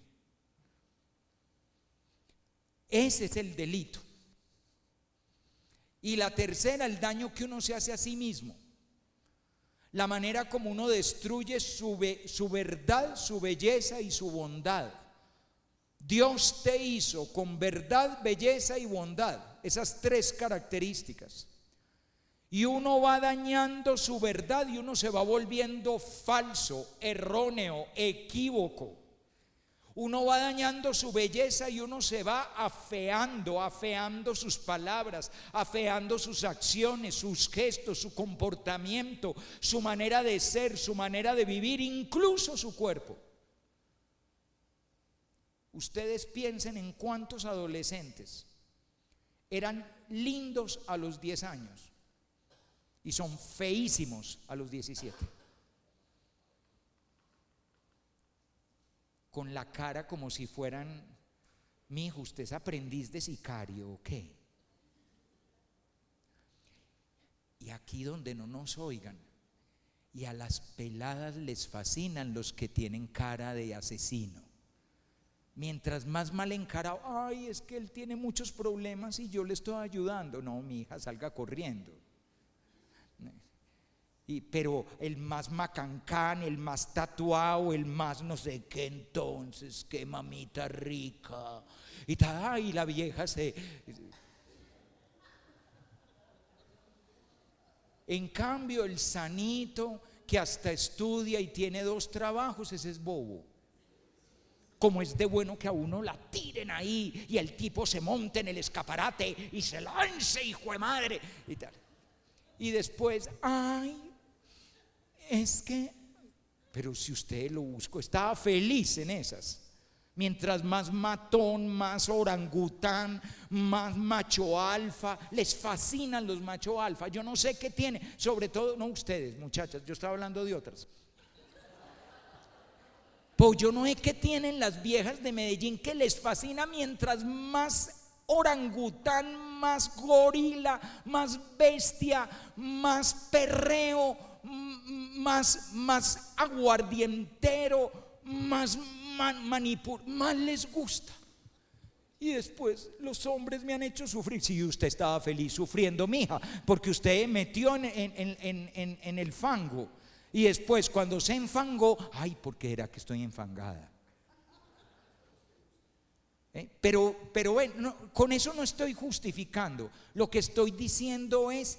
Ese es el delito. Y la tercera, el daño que uno se hace a sí mismo. La manera como uno destruye su verdad, su belleza y su bondad. Dios te hizo con verdad, belleza y bondad. Esas 3 características. Y uno va dañando su verdad y uno se va volviendo falso, erróneo, equívoco. Uno va dañando su belleza y uno se va afeando sus palabras, afeando sus acciones, sus gestos, su comportamiento, su manera de ser, su manera de vivir, incluso su cuerpo. Ustedes piensen en cuántos adolescentes eran lindos a los 10 años y son feísimos a los 17. Con la cara como si fueran: mi hijo, ¿usted es aprendiz de sicario o qué? Y aquí donde no nos oigan, y a las peladas les fascinan los que tienen cara de asesino. Mientras más mal encarado: ay, es que él tiene muchos problemas y yo le estoy ayudando. No, mi hija, salga corriendo. Pero el más macancán, el más tatuado, el más no sé qué, entonces, qué mamita rica. Y la vieja se... En cambio, el sanito que hasta estudia y tiene 2 trabajos, ese es bobo. Como es de bueno que a uno la tiren ahí y el tipo se monte en el escaparate y se lance, hijo de madre, y tal. Y después, ay, es que, pero si usted lo buscó, estaba feliz en esas. Mientras más matón, más orangután, más macho alfa, les fascinan los macho alfa. Yo no sé qué tiene, sobre todo, no ustedes, muchachas, yo estaba hablando de otras. Pues yo no sé qué tienen las viejas de Medellín que les fascina mientras más orangután, más gorila, más bestia, más perreo, más aguardientero, más más les gusta. Y después los hombres me han hecho sufrir. Si usted estaba feliz sufriendo, mija, porque usted metió en el fango. Y después cuando se enfangó, ay, ¿por qué era que estoy enfangada? Pero bueno, no, con eso no estoy justificando. Lo que estoy diciendo es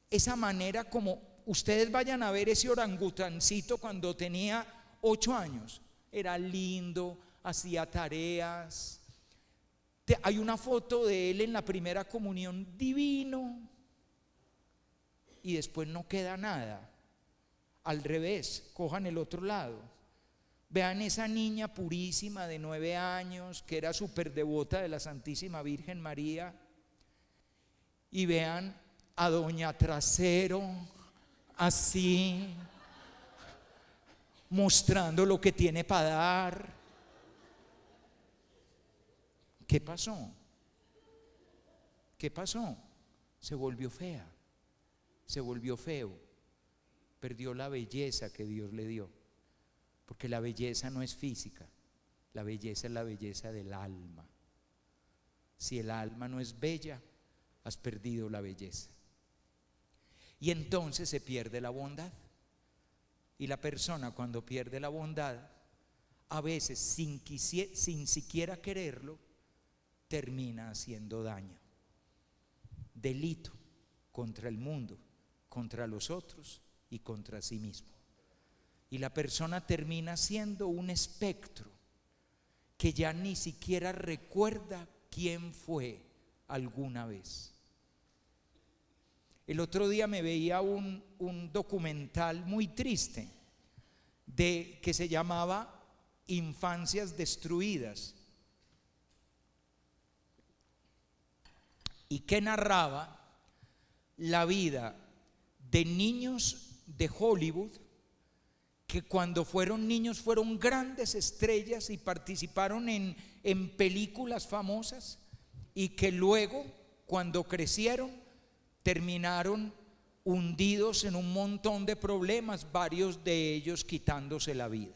esa manera como ustedes vayan a ver ese orangutancito cuando tenía 8 años. Era lindo, hacía tareas. Hay una foto de él en la primera comunión, divino. Y después no queda nada. Al revés, cojan el otro lado. Vean esa niña purísima de 9 años que era súper devota de la Santísima Virgen María. Y vean a doña Trasero así, mostrando lo que tiene para dar. ¿Qué pasó? ¿Qué pasó? Se volvió fea, se volvió feo, perdió la belleza que Dios le dio, porque la belleza no es física, la belleza es la belleza del alma. Si el alma no es bella, has perdido la belleza. Y entonces se pierde la bondad. Y la persona cuando pierde la bondad, a veces sin siquiera quererlo, termina haciendo daño, delito contra el mundo, contra los otros y contra sí mismo. Y la persona termina siendo un espectro que ya ni siquiera recuerda quién fue alguna vez. El otro día me veía un documental muy triste que se llamaba Infancias Destruidas, y que narraba la vida de niños de Hollywood que cuando fueron niños fueron grandes estrellas y participaron en películas famosas, y que luego cuando crecieron terminaron hundidos en un montón de problemas, varios de ellos quitándose la vida,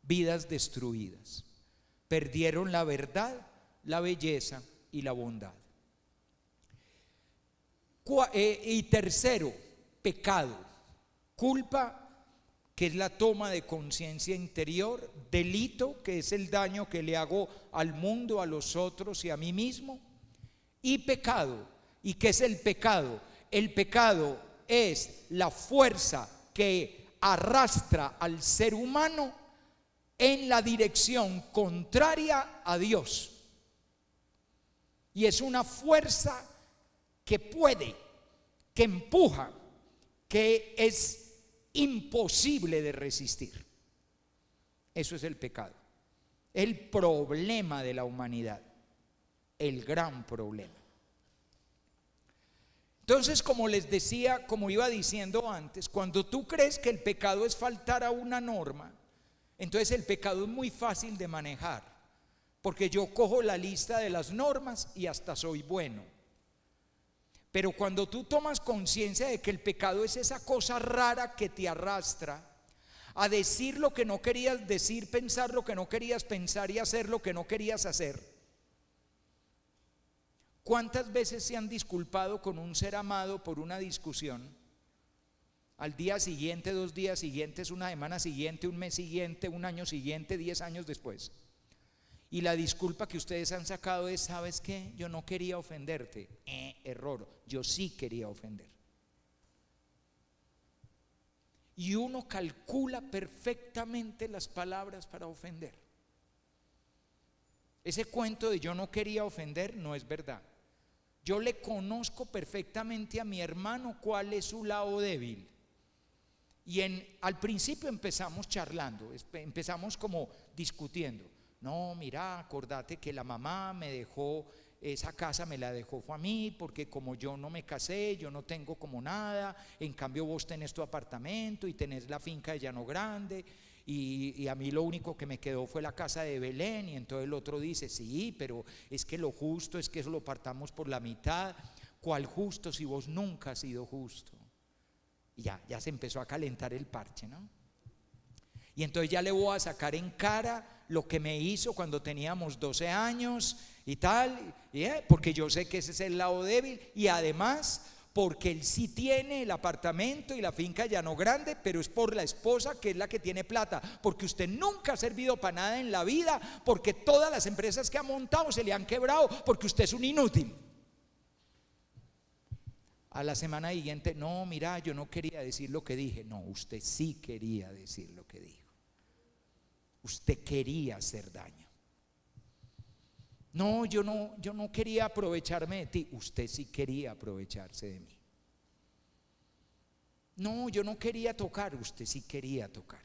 vidas destruidas. Perdieron la verdad, la belleza y la bondad. Y tercero, pecado, culpa, que es la toma de conciencia interior; delito, que es el daño que le hago al mundo, a los otros y a mí mismo; y pecado. ¿Y qué es el pecado? El pecado es la fuerza que arrastra al ser humano en la dirección contraria a Dios. Y es una fuerza que puede, que empuja, que es imposible de resistir. Eso es el pecado, el problema de la humanidad, el gran problema. Entonces, como les decía, como iba diciendo antes, cuando tú crees que el pecado es faltar a una norma, entonces el pecado es muy fácil de manejar, porque yo cojo la lista de las normas y hasta soy bueno. Pero cuando tú tomas conciencia de que el pecado es esa cosa rara que te arrastra a decir lo que no querías decir, pensar lo que no querías pensar y hacer lo que no querías hacer. ¿Cuántas veces se han disculpado con un ser amado por una discusión? Al día siguiente, 2 días siguientes, una semana siguiente, un mes siguiente, un año siguiente, 10 años después. Y la disculpa que ustedes han sacado es: ¿sabes qué? Yo no quería ofenderte. Error, yo sí quería ofender. Y uno calcula perfectamente las palabras para ofender. Ese cuento de yo no quería ofender no es verdad. Yo le conozco perfectamente a mi hermano cuál es su lado débil. Y al principio empezamos charlando, empezamos como discutiendo. No, mira, acordate que la mamá me dejó, esa casa me la dejó fue a mí, porque como yo no me casé, yo no tengo como nada. En cambio vos tenés tu apartamento y tenés la finca de Llano Grande. y a mí lo único que me quedó fue la casa de Belén. Y entonces el otro dice, sí, pero es que lo justo es que eso lo partamos por la mitad. ¿Cuál justo si vos nunca has sido justo? Y ya se empezó a calentar el parche, ¿no? Y entonces ya le voy a sacar en cara lo que me hizo cuando teníamos 12 años y tal, porque yo sé que ese es el lado débil, y además porque él sí tiene el apartamento y la finca Llano Grande, pero es por la esposa, que es la que tiene plata, porque usted nunca ha servido para nada en la vida, porque todas las empresas que ha montado se le han quebrado, porque usted es un inútil. A la semana siguiente, no, mira, yo no quería decir lo que dije. No, usted sí quería decir lo que dijo. Usted quería hacer daño. No, yo no quería aprovecharme de ti. Usted sí quería aprovecharse de mí. No, yo no quería tocar. Usted sí quería tocar.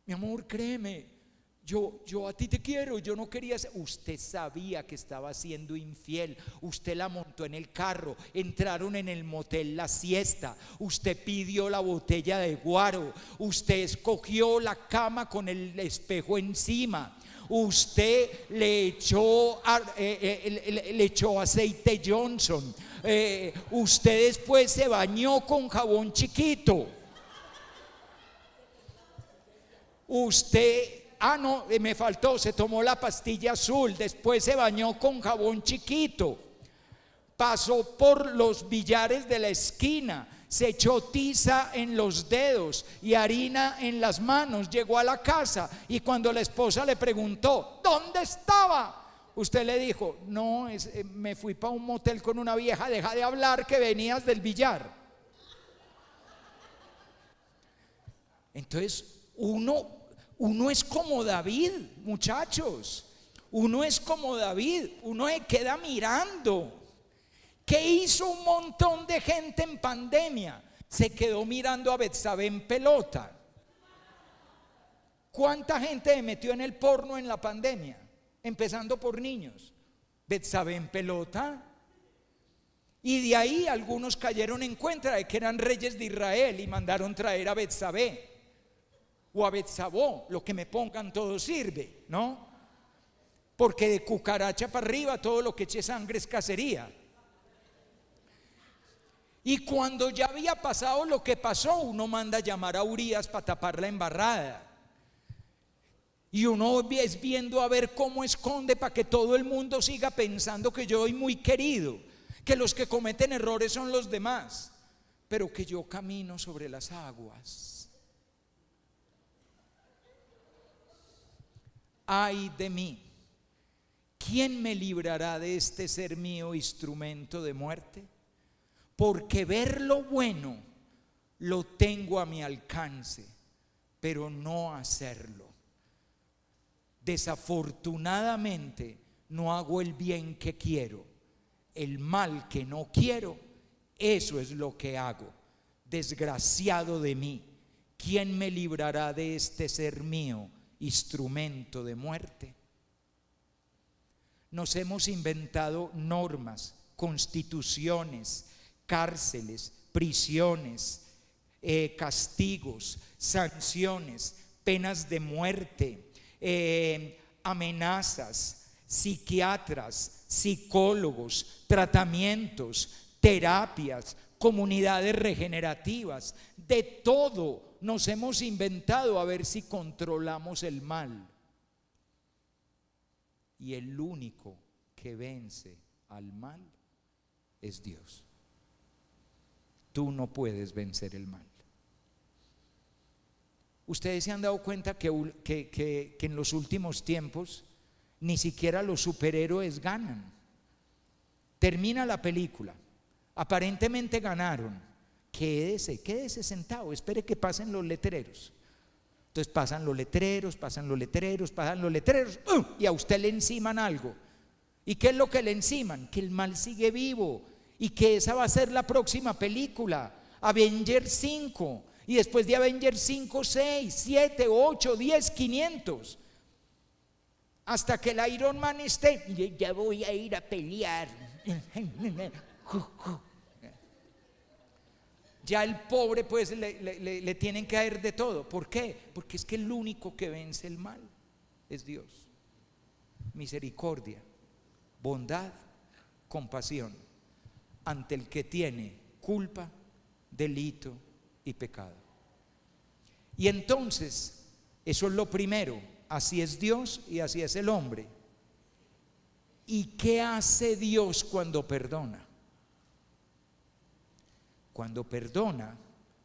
Mi amor, créeme, yo a ti te quiero, yo no quería ser. Usted sabía que estaba siendo infiel. Usted la montó en el carro, entraron en el motel La Siesta, usted pidió la botella de guaro, usted escogió la cama con el espejo encima, usted le echó aceite Johnson, usted después se bañó con jabón chiquito, usted no, me faltó, se tomó la pastilla azul, después se bañó con jabón chiquito, pasó por los billares de la esquina, se echó tiza en los dedos y harina en las manos, llegó a la casa y cuando la esposa le preguntó, ¿dónde estaba? Usted le dijo, no, me fui para un motel con una vieja, deja de hablar que venías del billar. Entonces uno es como David, muchachos. Uno es como David, uno se queda mirando. ¿Qué hizo un montón de gente en pandemia? Se quedó mirando a Betsabé en pelota. ¿Cuánta gente se metió en el porno en la pandemia? Empezando por niños. Betsabé en pelota. Y de ahí algunos cayeron en cuenta de que eran reyes de Israel y mandaron traer a Betsabé o a Betsabó, lo que me pongan todo sirve, ¿no? Porque de cucaracha para arriba todo lo que eche sangre es cacería. Y cuando ya había pasado lo que pasó, uno manda a llamar a Urías para tapar la embarrada. Y uno es viendo a ver cómo esconde para que todo el mundo siga pensando que yo soy muy querido, que los que cometen errores son los demás, pero que yo camino sobre las aguas. Ay de mí, ¿quién me librará de este ser mío instrumento de muerte? Porque ver lo bueno lo tengo a mi alcance, pero no hacerlo. Desafortunadamente no hago el bien que quiero, el mal que no quiero, eso es lo que hago. Desgraciado de mí, ¿quién me librará de este ser mío instrumento de muerte? Nos hemos inventado normas, constituciones, cárceles, prisiones, castigos, sanciones, penas de muerte, amenazas, psiquiatras, psicólogos, tratamientos, terapias, comunidades regenerativas, de todo nos hemos inventado a ver si controlamos el mal. Y el único que vence al mal es Dios. Tú no puedes vencer el mal. Ustedes se han dado cuenta que en los últimos tiempos ni siquiera los superhéroes ganan. Termina la película, aparentemente ganaron. Quédese sentado, espere que pasen los letreros. Entonces pasan los letreros, y a usted le enciman algo. ¿Y qué es lo que le enciman? Que el mal sigue vivo y que esa va a ser la próxima película, Avengers 5, y después de Avengers 5, 6, 7, 8, 10, 500, hasta que el Iron Man esté, ya voy a ir a pelear. ya el pobre pues le tienen que caer de todo. ¿Por qué? Porque es que el único que vence el mal es Dios. Misericordia, bondad, compasión ante el que tiene culpa, delito y pecado. Y entonces, eso es lo primero. Así es Dios y así es el hombre. ¿Y qué hace Dios cuando perdona? Cuando perdona,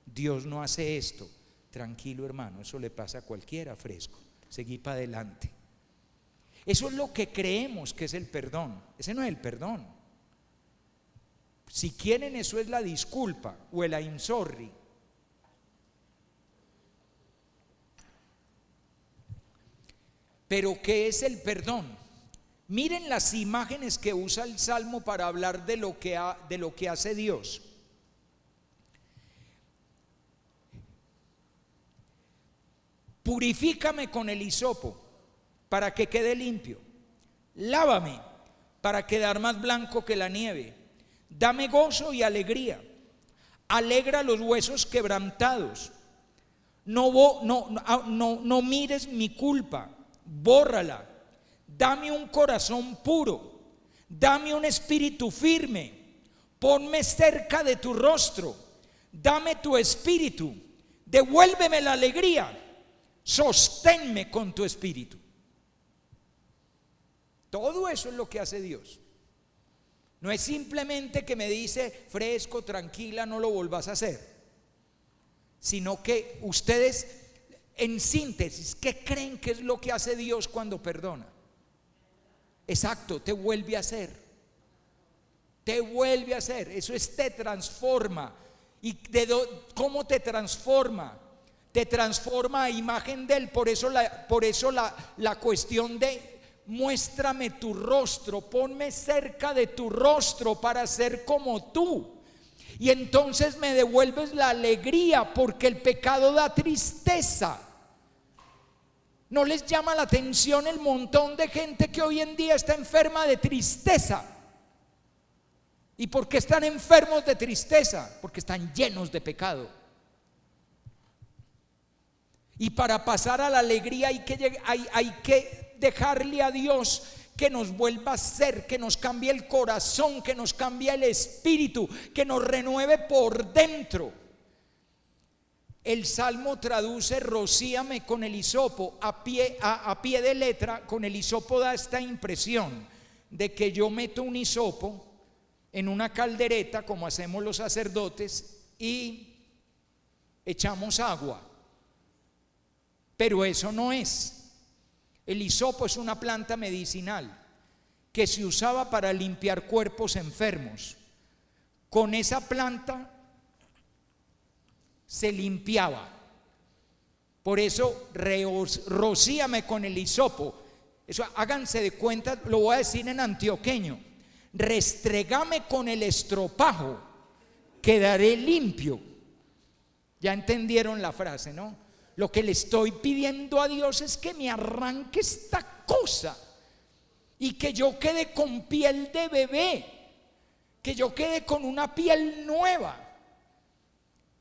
Dios no hace esto. Tranquilo, hermano, eso le pasa a cualquiera, fresco. Seguí para adelante. Eso es lo que creemos que es el perdón. Ese no es el perdón. Si quieren, eso es la disculpa o el I'm sorry. Pero ¿qué es el perdón? Miren las imágenes que usa el Salmo para hablar de lo que hace Dios. Purifícame con el hisopo para que quede limpio. Lávame para quedar más blanco que la nieve. Dame gozo y alegría. Alegra los huesos quebrantados. No mires mi culpa. Bórrala. Dame un corazón puro. Dame un espíritu firme. Ponme cerca de tu rostro. Dame tu espíritu. Devuélveme la alegría. Sosténme con tu espíritu. Todo eso es lo que hace Dios. No es simplemente que me dice, fresco, tranquila, no lo volvás a hacer, sino que ustedes, en síntesis, ¿qué creen que es lo que hace Dios cuando perdona? Exacto, te vuelve a hacer. Te vuelve a hacer. Eso es, te transforma. ¿Y cómo te transforma? Te transforma a imagen de Él. Por eso la cuestión de muéstrame tu rostro, ponme cerca de tu rostro para ser como tú. Y entonces me devuelves la alegría, porque el pecado da tristeza. ¿No les llama la atención el montón de gente que hoy en día está enferma de tristeza? ¿Y por qué están enfermos de tristeza? Porque están llenos de pecado. Y para pasar a la alegría hay que dejarle a Dios que nos vuelva a ser, que nos cambie el corazón, que nos cambie el espíritu, que nos renueve por dentro. El Salmo traduce rocíame con el hisopo. A pie de letra, con el hisopo da esta impresión de que yo meto un hisopo en una caldereta, como hacemos los sacerdotes, y echamos agua. Pero eso no es. El hisopo es una planta medicinal que se usaba para limpiar cuerpos enfermos. Con esa planta se limpiaba. Por eso, rocíame con el hisopo. Eso, háganse de cuenta, lo voy a decir en antioqueño. Restregame con el estropajo, quedaré limpio. Ya entendieron la frase, ¿no? Lo que le estoy pidiendo a Dios es que me arranque esta cosa y que yo quede con piel de bebé, que yo quede con una piel nueva,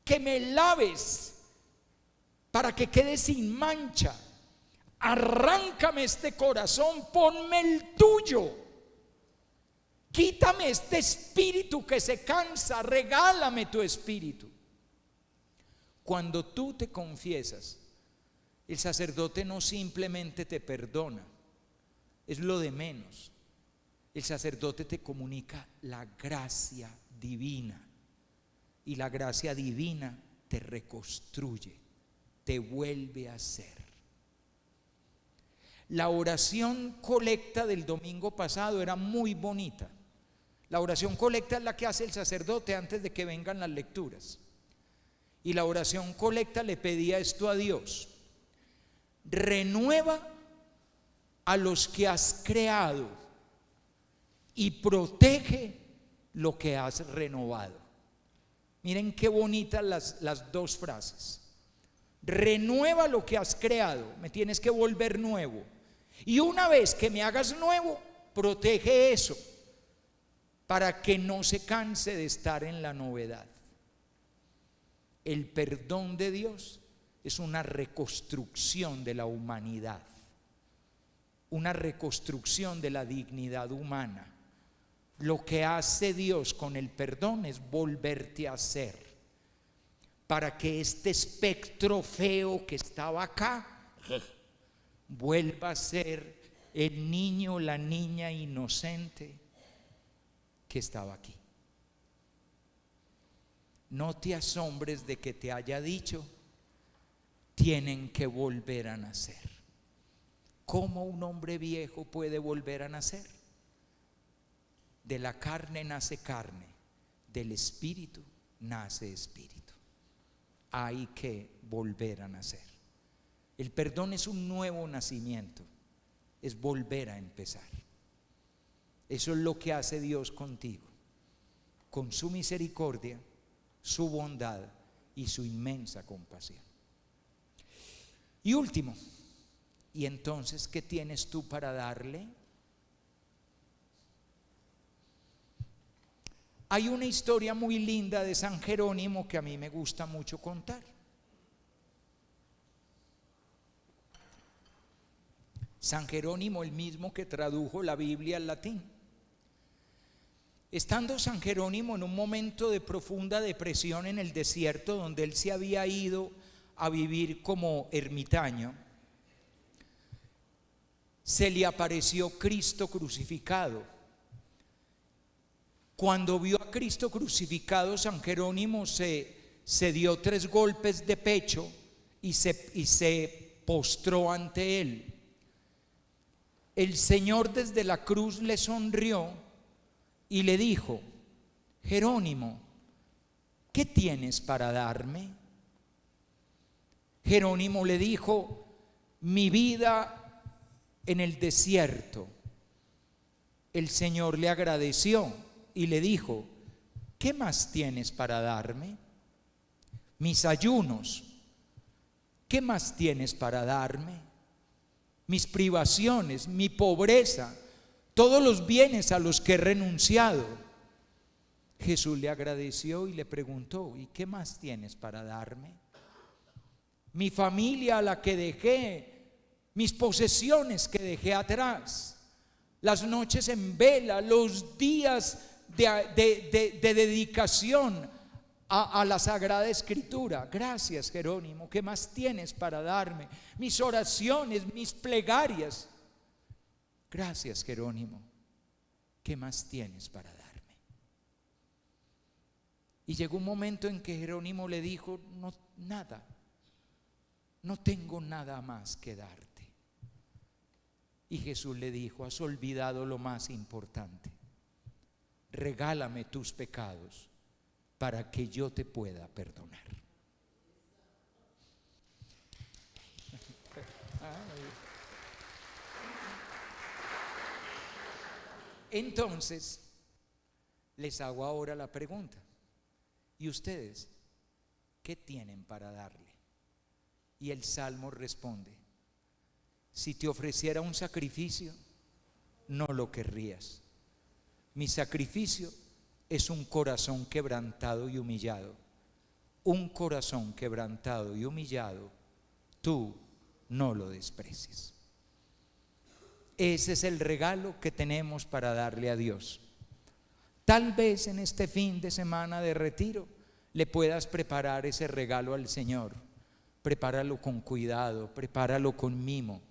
que me laves para que quede sin mancha. Arráncame este corazón, ponme el tuyo. Quítame este espíritu que se cansa, regálame tu espíritu. Cuando tú te confiesas, el sacerdote no simplemente te perdona, es lo de menos. El sacerdote te comunica la gracia divina, y la gracia divina te reconstruye, te vuelve a ser. La oración colecta del domingo pasado era muy bonita. La oración colecta es la que hace el sacerdote antes de que vengan las lecturas. Y la oración colecta le pedía esto a Dios: renueva a los que has creado y protege lo que has renovado. Miren qué bonitas las dos frases. Renueva lo que has creado, me tienes que volver nuevo. Y una vez que me hagas nuevo, protege eso para que no se canse de estar en la novedad. el perdón de Dios es una reconstrucción de la humanidad, una reconstrucción de la dignidad humana. Lo que hace Dios con el perdón es volverte a ser, para que este espectro feo que estaba acá vuelva a ser el niño o la niña inocente que estaba aquí. No te asombres de que te haya dicho: tienen que volver a nacer. ¿Cómo un hombre viejo puede volver a nacer? De la carne nace carne, del espíritu nace espíritu. Hay que volver a nacer. El perdón es un nuevo nacimiento, es volver a empezar. Eso es lo que hace Dios contigo, con su misericordia, su bondad y su inmensa compasión. Y último, ¿y entonces qué tienes tú para darle? Hay una historia muy linda de San Jerónimo que a mí me gusta mucho contar. San Jerónimo, el mismo que tradujo la Biblia al latín. Estando San Jerónimo en un momento de profunda depresión en el desierto, donde él se había ido a vivir como ermitaño, se le apareció Cristo crucificado. Cuando vio a Cristo crucificado, San Jerónimo se dio 3 golpes de pecho y se postró ante él. El Señor desde la cruz le sonrió y le dijo: Jerónimo, ¿qué tienes para darme? Jerónimo le dijo: mi vida en el desierto. El Señor le agradeció y le dijo: ¿qué más tienes para darme? Mis ayunos. ¿Qué más tienes para darme? Mis privaciones, mi pobreza, todos los bienes a los que he renunciado. Jesús le agradeció y le preguntó: ¿y qué más tienes para darme? Mi familia a la que dejé, mis posesiones que dejé atrás, las noches en vela, los días de dedicación a la Sagrada Escritura. Gracias, Jerónimo, ¿qué más tienes para darme? Mis oraciones, mis plegarias. Gracias, Jerónimo, ¿qué más tienes para darme? Y llegó un momento en que Jerónimo le dijo: no, nada, no tengo nada más que darte. Y Jesús le dijo: has olvidado lo más importante. Regálame tus pecados para que yo te pueda perdonar. Entonces, les hago ahora la pregunta: ¿y ustedes qué tienen para darle? Y el Salmo responde: si te ofreciera un sacrificio, no lo querrías. Mi sacrificio es un corazón quebrantado y humillado. Un corazón quebrantado y humillado, tú no lo desprecies. Ese es el regalo que tenemos para darle a Dios. Tal vez en este fin de semana de retiro le puedas preparar ese regalo al Señor. Prepáralo con cuidado, prepáralo con mimo,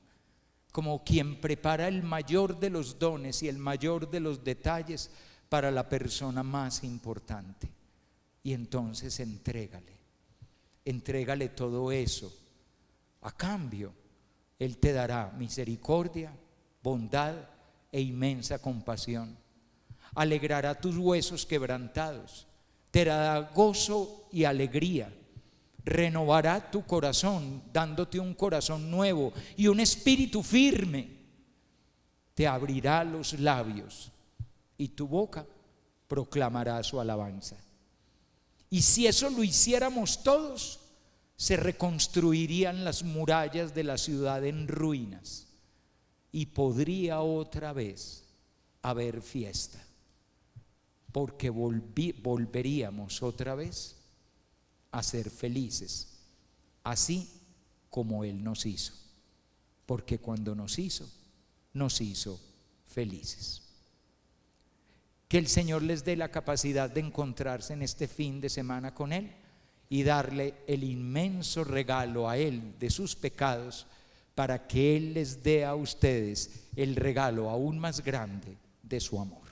como quien prepara el mayor de los dones y el mayor de los detalles para la persona más importante. Y entonces entrégale todo eso. A cambio, Él te dará misericordia, bondad e inmensa compasión. Alegrará tus huesos quebrantados, te dará gozo y alegría. Renovará tu corazón, dándote un corazón nuevo y un espíritu firme. Te abrirá los labios y tu boca proclamará su alabanza. Y si eso lo hiciéramos todos, se reconstruirían las murallas de la ciudad en ruinas y podría otra vez haber fiesta, porque volveríamos otra vez a ser felices, así como Él nos hizo, porque cuando nos hizo felices. Que el Señor les dé la capacidad de encontrarse en este fin de semana con Él y darle el inmenso regalo a Él de sus pecados, para que Él les dé a ustedes el regalo aún más grande de su amor.